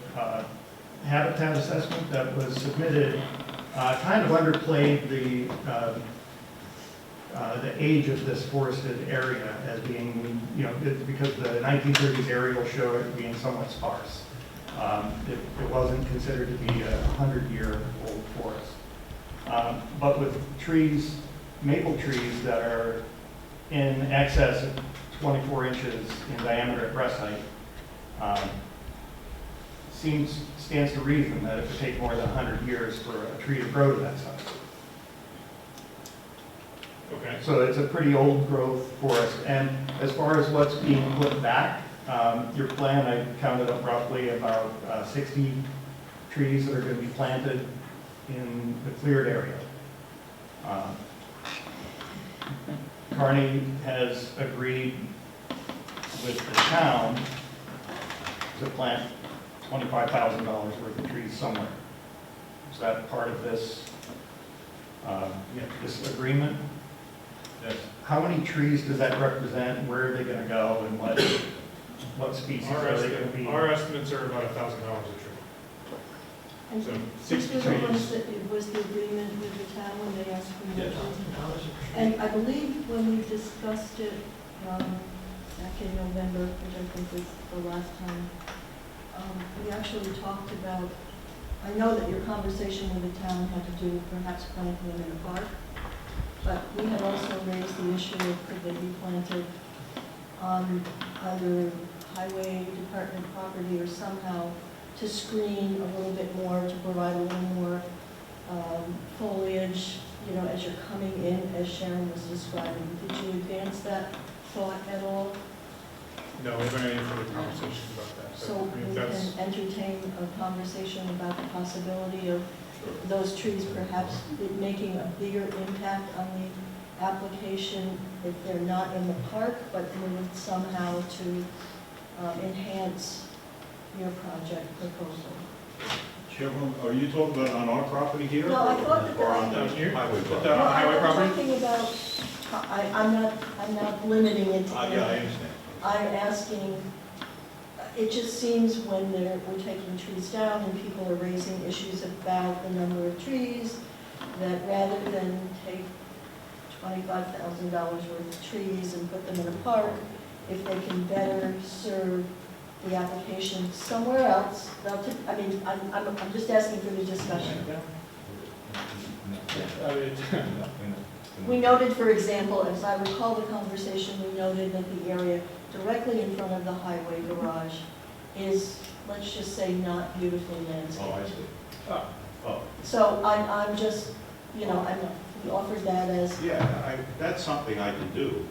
habitat assessment that was submitted kind of underplayed the age of this forested area as being, because the 1930s aerial showed it being somewhat sparse. It wasn't considered to be a 100-year-old forest. But with trees, maple trees that are in excess of 24 inches in diameter at breast height, stands to reason that it would take more than 100 years for a tree to grow to that size. Okay. So it's a pretty old growth forest. And as far as what's being put back, your plan, I counted up roughly about 60 trees that are going to be planted in the cleared area. Kearney has agreed with the town to plant $25,000 worth of trees somewhere. Is that part of this, this agreement? Yes. How many trees does that represent? Where are they going to go, and what species are they going to be? Our estimates are about $1,000 a tree. And So this 60 was the trees. ones that it was the agreement with the town when they asked for more Yes. trees? And I believe when we discussed it back in November, which I think was the last time, we actually talked about, I know that your conversation with the town had to do with perhaps planting them in a park, but we had also raised the issue of could they be planted on either highway department property or somehow to screen a little bit more, to provide a little more foliage, as you're coming in, as Sharon was describing. Did you advance that thought at all? No, we're going to have further conversations about that. So I mean, we that's- can entertain a conversation about the possibility of those trees perhaps making a bigger impact on the application if they're not in the park, but moved somehow to enhance your project proposal. Chairman, are you talking about on our property here? No, I thought that Or on Down the here? highway Down property? on No, highway I'm property? talking about, I'm not limiting it to Yeah, I understand. I'm asking, it just seems when we're taking trees down and people are raising issues about the number of trees, that rather than take $25,000 worth of trees and put them in a park, if they can better serve the application somewhere else, I'm just asking for the discussion. I mean, We noted, for example, as I recall the conversation, we noted that the area directly in front of the highway garage is, let's just say, not beautifully landscaped. Oh, I see. Oh, So I'm just, we offered that as, yeah, that's something I can do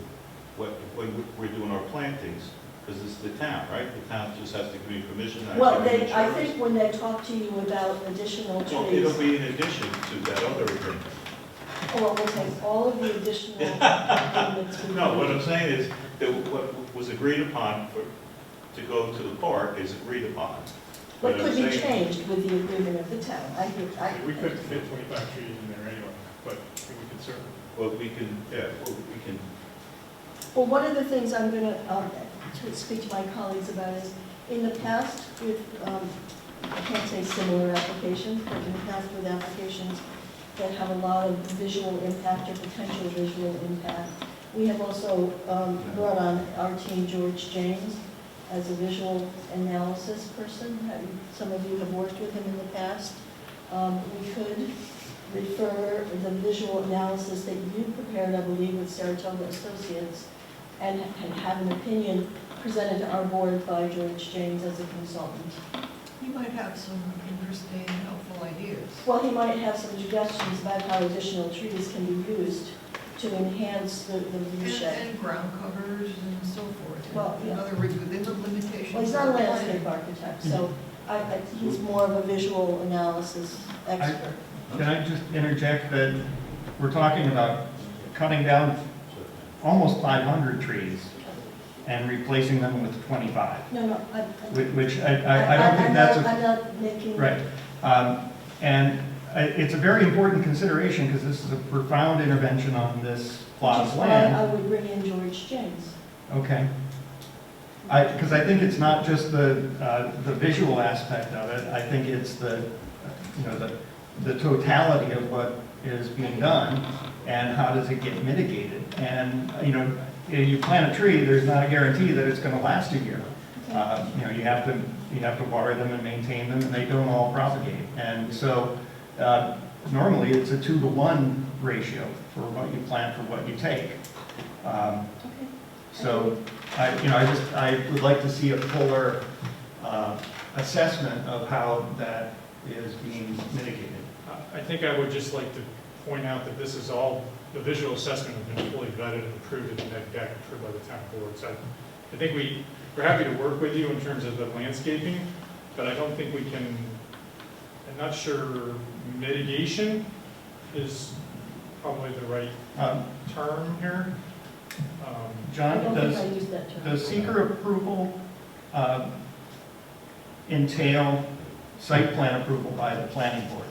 when we're doing our plantings, because it's the town, right? The town just has to give me permission. well, have to give I insurance. think when they talk to you about additional Well, it'll trees, be in addition to that other agreement. or we'll take all of the additional agreements. we No, what need. I'm saying is that what was agreed upon to go to the park is agreed upon. What I'm could be saying- changed with the agreement of the town? we couldn't fit 25 trees in there anyway, but we could certainly. Well, we can, Well, one of the things I'm going to speak to my colleagues about is, in the past with, I can't say similar applications, but in the past with applications that have a lot of visual impact or potential visual impact, we have also brought on our team George James as a visual analysis person. Some of you have worked with him in the past. We could refer the visual analysis that you prepared, I believe, with Saratoga Associates, and have an opinion presented to our board by George James as a consultant. You might have some interesting, helpful ideas. Well, he might have some suggestions about how additional trees can be used to enhance the view shed. And ground covers and so forth. Well, In yeah. other words, within the limitations. Well, he's not a landscape architect, so he's more of a visual analysis expert. Can I just interject that we're talking about cutting down almost 500 trees and replacing them with 25. No, Which I don't think that's a... I'm not making. Right. And it's a very important consideration because this is a profound intervention on this plot Which of is why I land. would bring in George James. Okay. Because I think it's not just the visual aspect of it. I think it's the totality of what is being done and how does it get mitigated. And, you plant a tree, there's not a guarantee that it's going to last a year. You have to water them and maintain them, and they don't all propagate. And so normally it's a 2-to-1 ratio for what you plant for what you take. So I would like to see a fuller assessment of how that is being mitigated. I think I would just like to point out that this is all, the visual assessment has been fully vetted and approved at the Rhinebeck, approved by the town board. So I think we're happy to work with you in terms of the landscaping, but I don't think we can, I'm not sure mitigation is probably the right term here. John, I don't think I used that term. does seeker approval entail site plan approval by the planning board?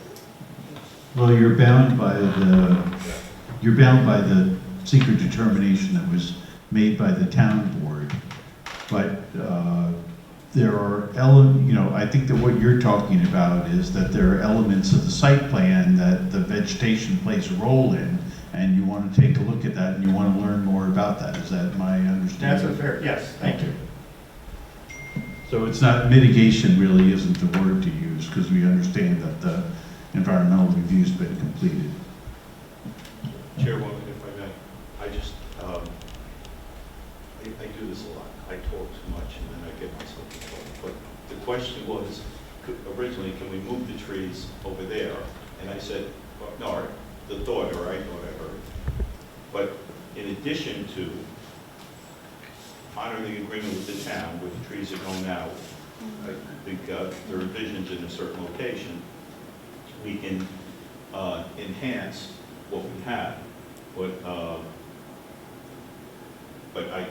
Well, you're bound by the secret determination that was made by the town board. But there are I think that what you're talking about is that there are elements of the site plan that the vegetation plays a role in, and you want to take a look at that and you want to learn more about that. Is that my understanding? That's a fair, yes, thank you. So it's not, mitigation really isn't the word to use, because we understand that the environmental review's been completed. Chairwoman, if I may, I just, I do this a lot. I talk too much and then I get myself in trouble. But the question was, originally, can we move the trees over there? And I said, well, no, the thought, or I thought I heard. But in addition to honoring the agreement with the town where the trees are going out, I think there are visions in a certain location, we can enhance what we have. But I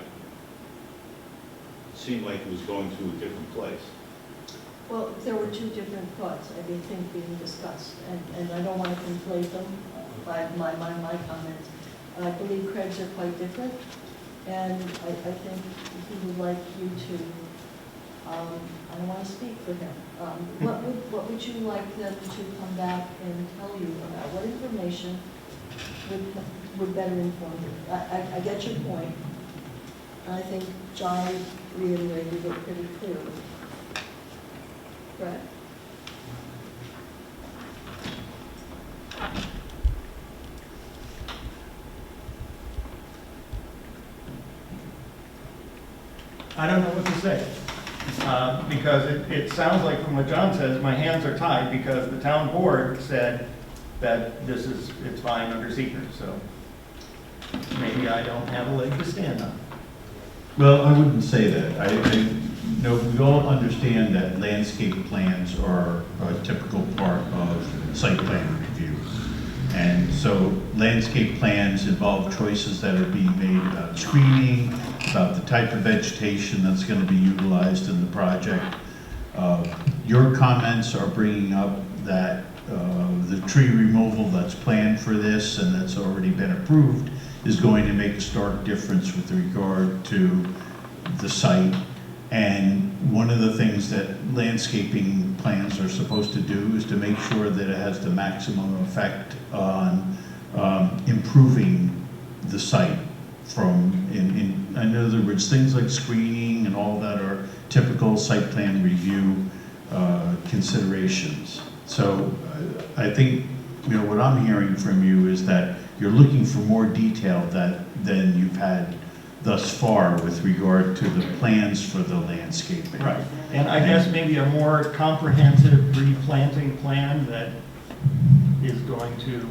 seemed like it was going to a different place. Well, there were two different thoughts, I think, being discussed, and I don't want to conflate them by my comments. I believe Craig's are quite different, and I think he would like you to, I don't want to speak for him. What would you like them to come back and tell you about? What information would better inform you? I get your point. I think John reiterated it pretty clearly. Right. I don't know what to say, because it sounds like from what John says, my hands are tied because the town board said that it's fine under secret, so maybe I don't have a leg to stand on. Well, I wouldn't say that. We all understand that landscape plans are a typical part of site plan review. And so landscape plans involve choices that are being made about screening, about the type of vegetation that's going to be utilized in the project. Your comments are bringing up that the tree removal that's planned for this and that's already been approved is going to make a stark difference with regard to the site. And one of the things that landscaping plans are supposed to do is to make sure that it has the maximum effect on improving the site in other words, things like screening and all that are typical site plan review considerations. So I think, what I'm hearing from you is that you're looking for more detail than you've had thus far with regard to the plans for the landscaping. Right, and I guess maybe a more comprehensive replanting plan that is going to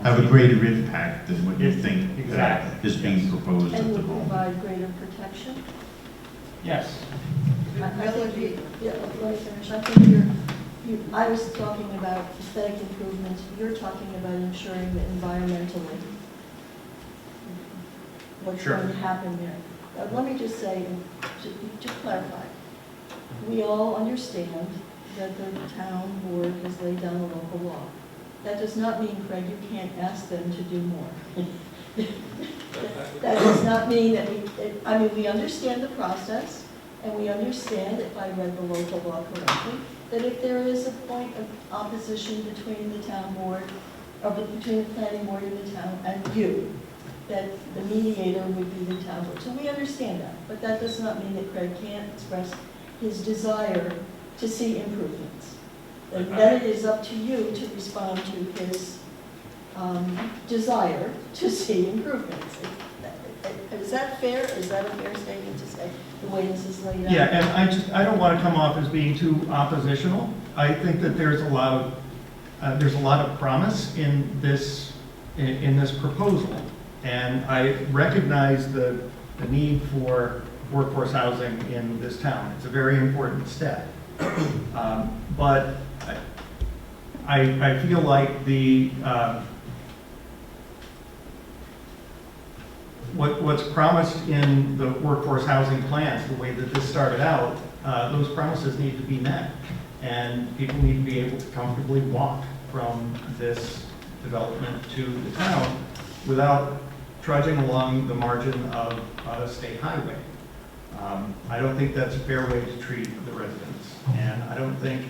have a greater impact than what you think exactly is being proposed at And the would moment. provide greater protection? Yes. I think let me finish. I think I was talking about aesthetic improvements. You're talking about ensuring that environmentally what's Sure. going to happen there. Let me just say, to clarify, we all understand that the town board has laid down a local law. That does not mean, Craig, you can't ask them to do more. That does not mean that we understand the process, and we understand, if I read the local law correctly, that if there is a point of opposition between the town board, or between the planning board and the town and you, that the mediator would be the town board. So we understand that, but that does not mean that Craig can't express his desire to see improvements. And then it is up to you to respond to his desire to see improvements. Is that fair? Is that a fair statement to say, the way this is laid out? Yeah, and I don't want to come off as being too oppositional. I think that there's a lot of promise in this proposal, and I recognize the need for workforce housing in this town. It's a very important step, but I feel like what's promised in the workforce housing plans, the way that this started out, those promises need to be met. And people need to be able to comfortably walk from this development to the town without trudging along the margin of a state highway. I don't think that's a fair way to treat the residents. And I don't think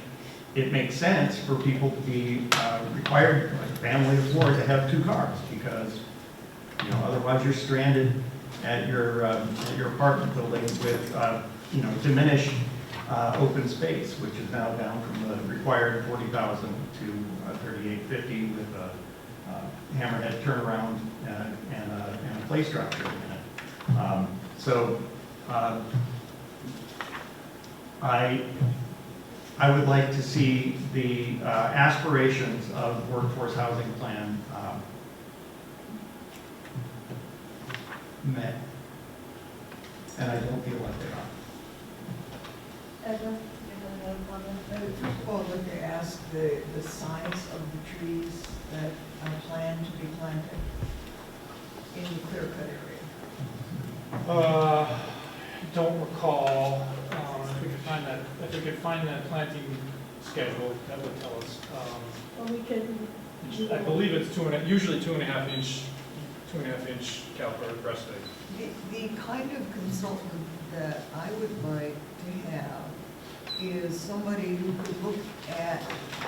it makes sense for people to be required, like a family of four, to have 2 cars, because otherwise you're stranded at your apartment building with diminished open space, which is now down from the required 40,000 to 3850 with a hammerhead turnaround and a play structure in it. I would like to see the aspirations of workforce housing plan met, and I don't feel like they are. Edna, you have another comment? First of all, I'd like to ask the size of the trees that are planned to be planted in the clear-cut area. Don't recall, if we could find that planting schedule, that would tell us. Well, we can. I believe it's usually 2.5 inch caliper breast height. The kind of consultant that I would like to have is somebody who could look at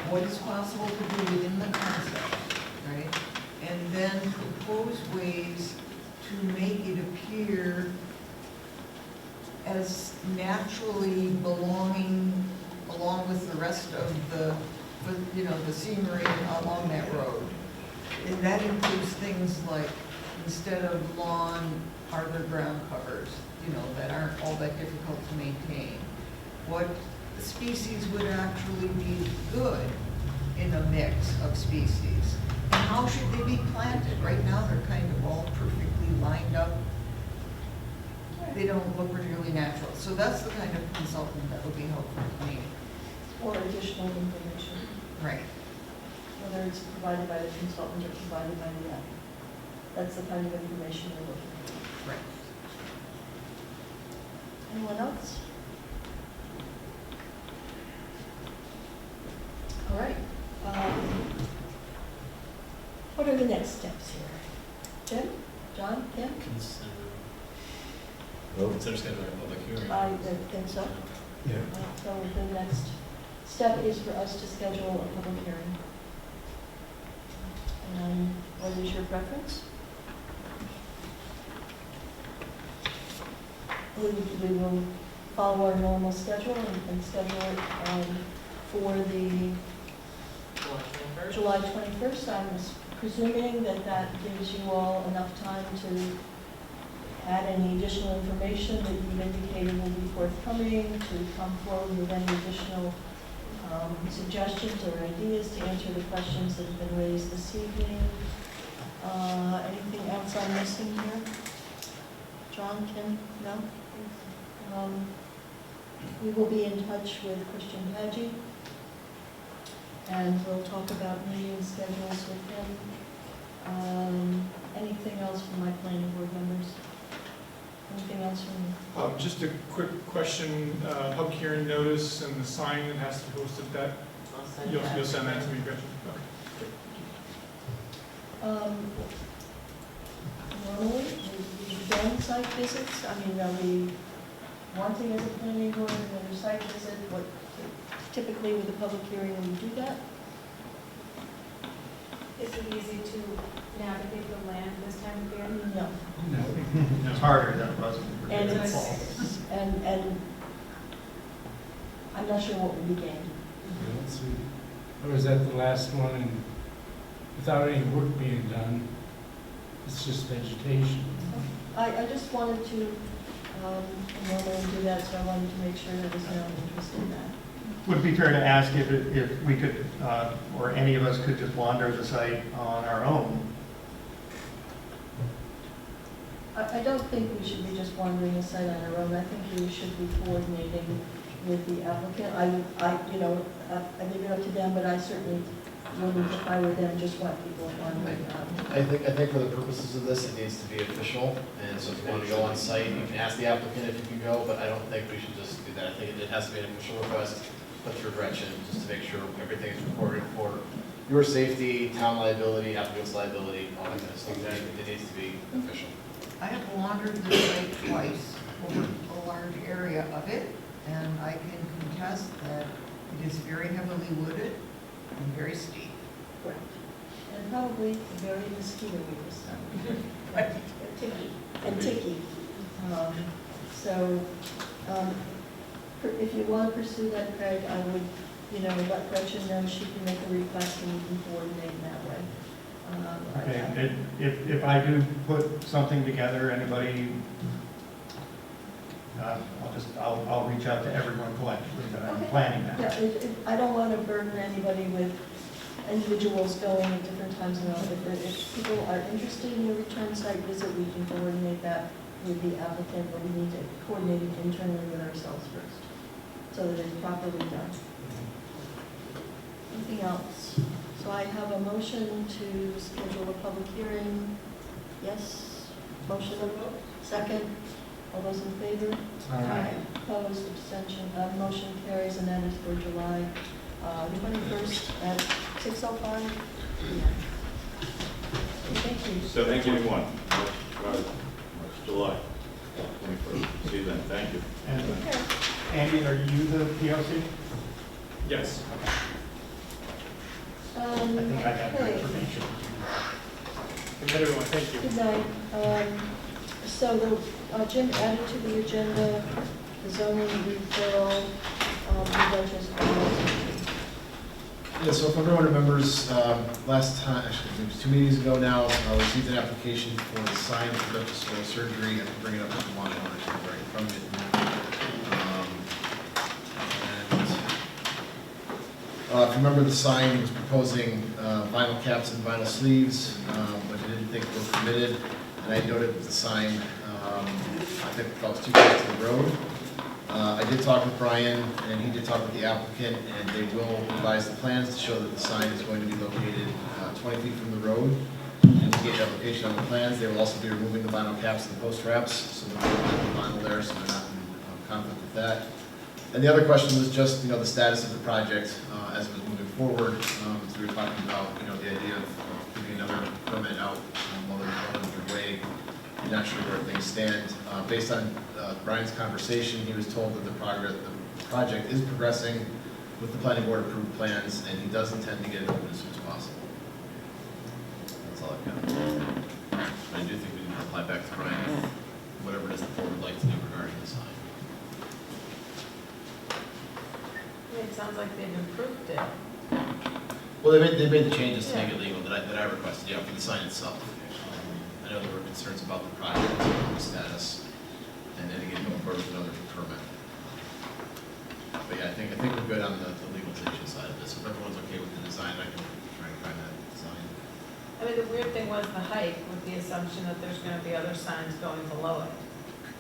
what is possible to do within the concept, right? And then propose ways to make it appear as naturally belonging along with the rest of the scenery along that road. And that includes things like, instead of lawn, are there ground covers, that aren't all that difficult to maintain? What species would actually be good in a mix of species? And how should they be planted? Right now, they're kind of all perfectly lined up. They don't look particularly natural. So that's the kind of consultant that would be helpful to me. Or additional information, Right. whether it's provided by the consultant or provided by the app. That's the kind of information we're looking for. Right. Anyone else? All right. What are the next steps here? Jim? John? Kim? Consider scheduling a public hearing. I think so. Yeah. So the next step is for us to schedule a public hearing. And what is your preference? We will follow our normal schedule and schedule it for the July 21st. I'm presuming that gives you all enough time to add any additional information that you've indicated will be forthcoming, to come forward with any additional suggestions or ideas to answer the questions that have been raised this evening. Anything else I'm missing here? John, Kim? No? We will be in touch with Christian Hadji, and we'll talk about meeting schedules with him. Anything else from my planning board members? Anything else from Just a quick question, public hearing notice and the sign that has to be posted, that, I'll send you'll that. send that to me, Gretchen? Okay. Normally, we've done site visits, I mean, are we wanting as a planning board another site visit? What, typically with a public hearing, when we do that? Is it easy to navigate the land this time of year? No. It's harder than it was when we were And doing it it's, fall. and I'm not sure what will be gained. Let's see. I was at the last one, and without any work being done, it's just vegetation. I just wanted to, normally do that, so I wanted to make sure there was no interest in that. Would it be fair to ask if we could, or any of us could just wander the site on our own? I don't think we should be just wandering the site on our own. I think we should be coordinating with the applicant. I leave it up to them, but I certainly wouldn't, if I were them, just want people wandering around. I think for the purposes of this, it needs to be official, and so if you want to go on site, you can ask the applicant if you can go, but I don't think we should just do that. I think it has to be an official request, put through Gretchen, just to make sure everything is recorded for your safety, town liability, applicant's liability, all that kind of stuff. It needs to be official. I have wandered the site twice over a large area of it, and I can contest that it is very heavily wooded and very steep. Correct. And probably very mosquito-y this time. Right. And ticky. If you want to pursue that, Craig, I would, let Gretchen know she can make a request and we can coordinate in that way. Okay, if I do put something together, anybody, I'll reach out to everyone collectively that I'm planning that. Yeah, I don't want to burden anybody with individuals going at different times in the month. If people are interested in a return site visit, we can coordinate that with the applicant, but we need to coordinate it internally with ourselves first, so that it's properly done. Anything else? So I have a motion to schedule a public hearing. Yes? Motion? Second? All those in favor? Aye. Opposed, abstention, motion carries, and that is for July 21st at 6:05 p.m. Thank you. 7:21, July 21st. See you then, thank you. And Okay. Andy, are you the POC? Yes. I think I have your Okay. information. Good night, everyone, thank you. Good night. So Jim added to the agenda the zoning referral, Yeah, so if everyone remembers, last time, actually, it was 2 meetings ago now, I received an application for the sign for conductive oral surgery. I can bring it up if you want, I should right from it. If you remember the sign, he was proposing vinyl caps and vinyl sleeves, but he didn't think it was permitted. And I noted that the sign, I think that was too close to the road. I did talk with Brian, and he did talk with the applicant, and they will revise the plans to show that the sign is going to be located 20 feet from the road. And to get the application on the plans, they will also be removing the vinyl caps and the post wraps, so there will be vinyl there, so they're not in conflict with that. And the other question was just, the status of the project as it was moving forward. So we were talking about, the idea of giving another permit out while they're underway. I'm not sure where things stand. Based on Brian's conversation, he was told that the project is progressing with the planning board approved plans, and he does intend to get it open as soon as possible. That's all I've got. I do think we need to reply back to Brian, whatever it is the board would like to do regarding the sign. It sounds like they've improved it. Well, they made the changes to make it legal that I requested, for the sign itself. I know there were concerns about the project, the status, and then again, going forward with another permit. But yeah, I think we're good on the legalization side of this. If everyone's okay with the design, I can try and find that design. I mean, the weird thing was the height, with the assumption that there's gonna be other signs going below it.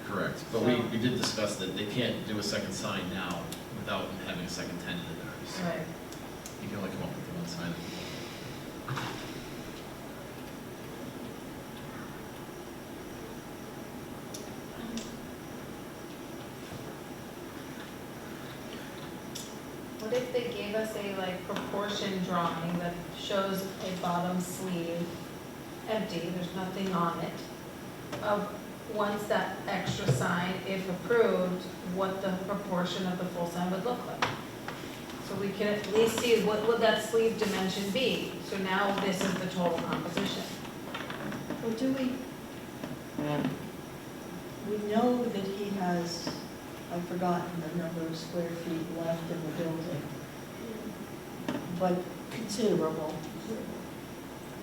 Correct, but we did discuss that they can't do a second sign now without having a second tenant in there. So Right. you can only come up with the one sign. what if they gave us a like proportion drawing that shows a bottom sleeve empty, there's nothing on it, of once that extra sign, if approved, what the proportion of the full sign would look like? So we can at least see what would that sleeve dimension be, so now this is the total composition. Well, do we know that he has, I've forgotten the number of square feet left in the building, but considerable.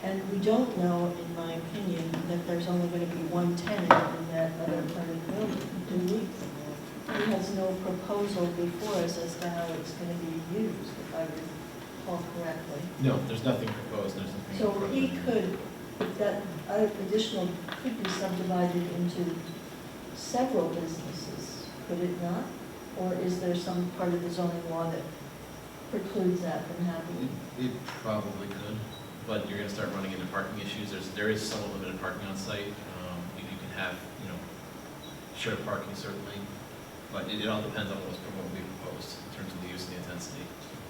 And we don't know, in my opinion, that there's only going to be one tenant in that other part of the building, do we? He has no proposal before us as to how it's going to be used, if I recall correctly. No, there's nothing proposed, there's nothing. So he could, that additional could be subdivided into several businesses, could it not? Or is there some part of the zoning law that precludes that from happening? It probably could, but you're gonna start running into parking issues. There is somewhat limited parking on site. You can have, shared parking certainly, but it all depends on what we proposed in terms of the use and the intensity.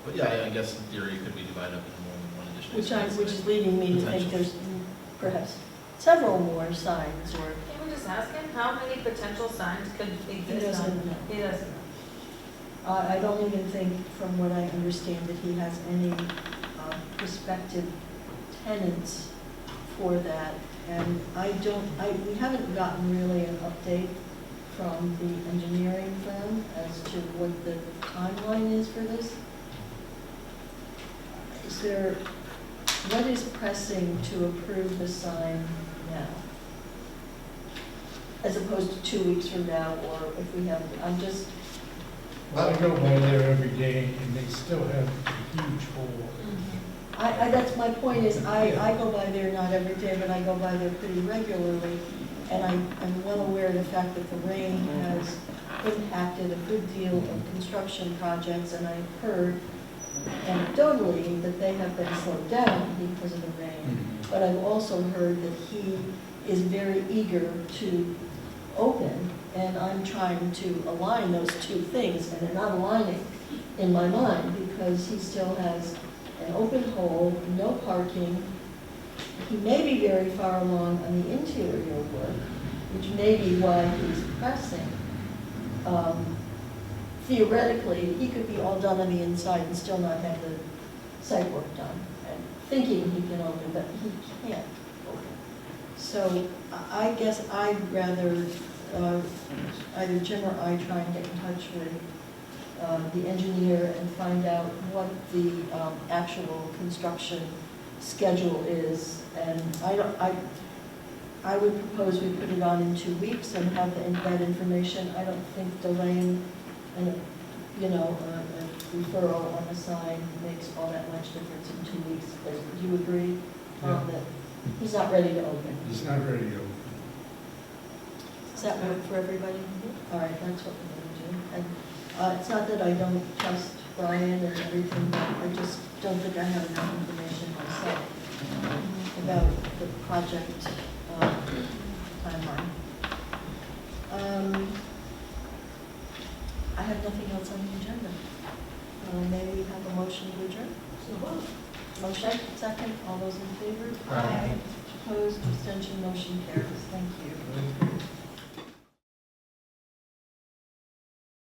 But yeah, I guess in theory it could be divided up into more than one additional space. Which is leading me to think there's perhaps several more signs or. Can we just ask him how many potential signs could He exist on? doesn't know. He doesn't know. I don't even think, from what I understand, that he has any prospective tenants for that. And we haven't gotten really an update from the engineering firm as to what the timeline is for this. What is pressing to approve the sign now? As opposed to 2 weeks from now, or if we have, Well, I go by there every day and they still have a huge hole. that's my point is, I go by there not every day, but I go by there pretty regularly. And I'm well aware of the fact that the rain has impacted a good deal of construction projects, and I've heard anecdotally that they have been slowed down because of the rain. But I've also heard that he is very eager to open, and I'm trying to align those two things, and they're not aligning in my mind, because he still has an open hole, no parking. He may be very far along on the interior work, which may be why he's pressing. Theoretically, he could be all done on the inside and still not have the site work done, and thinking he can open, but he can't open. So I guess I'd rather either Jim or I try and get in touch with the engineer and find out what the actual construction schedule is. And I would propose we put it on in 2 weeks and have that information. I don't think delaying a referral on a sign makes all that much difference in 2 weeks. Do you agree, Tom, that he's not ready to open? He's not ready to open. Does that work for everybody? All right, that's what we're going to do. And it's not that I don't trust Brian and everything, but I just don't think I have enough information myself about the project timeline. I have nothing else on the agenda. Maybe we have a motion to adjourn? Motion, second, all those in favor? Aye. Opposed, abstention, motion carries. Thank you.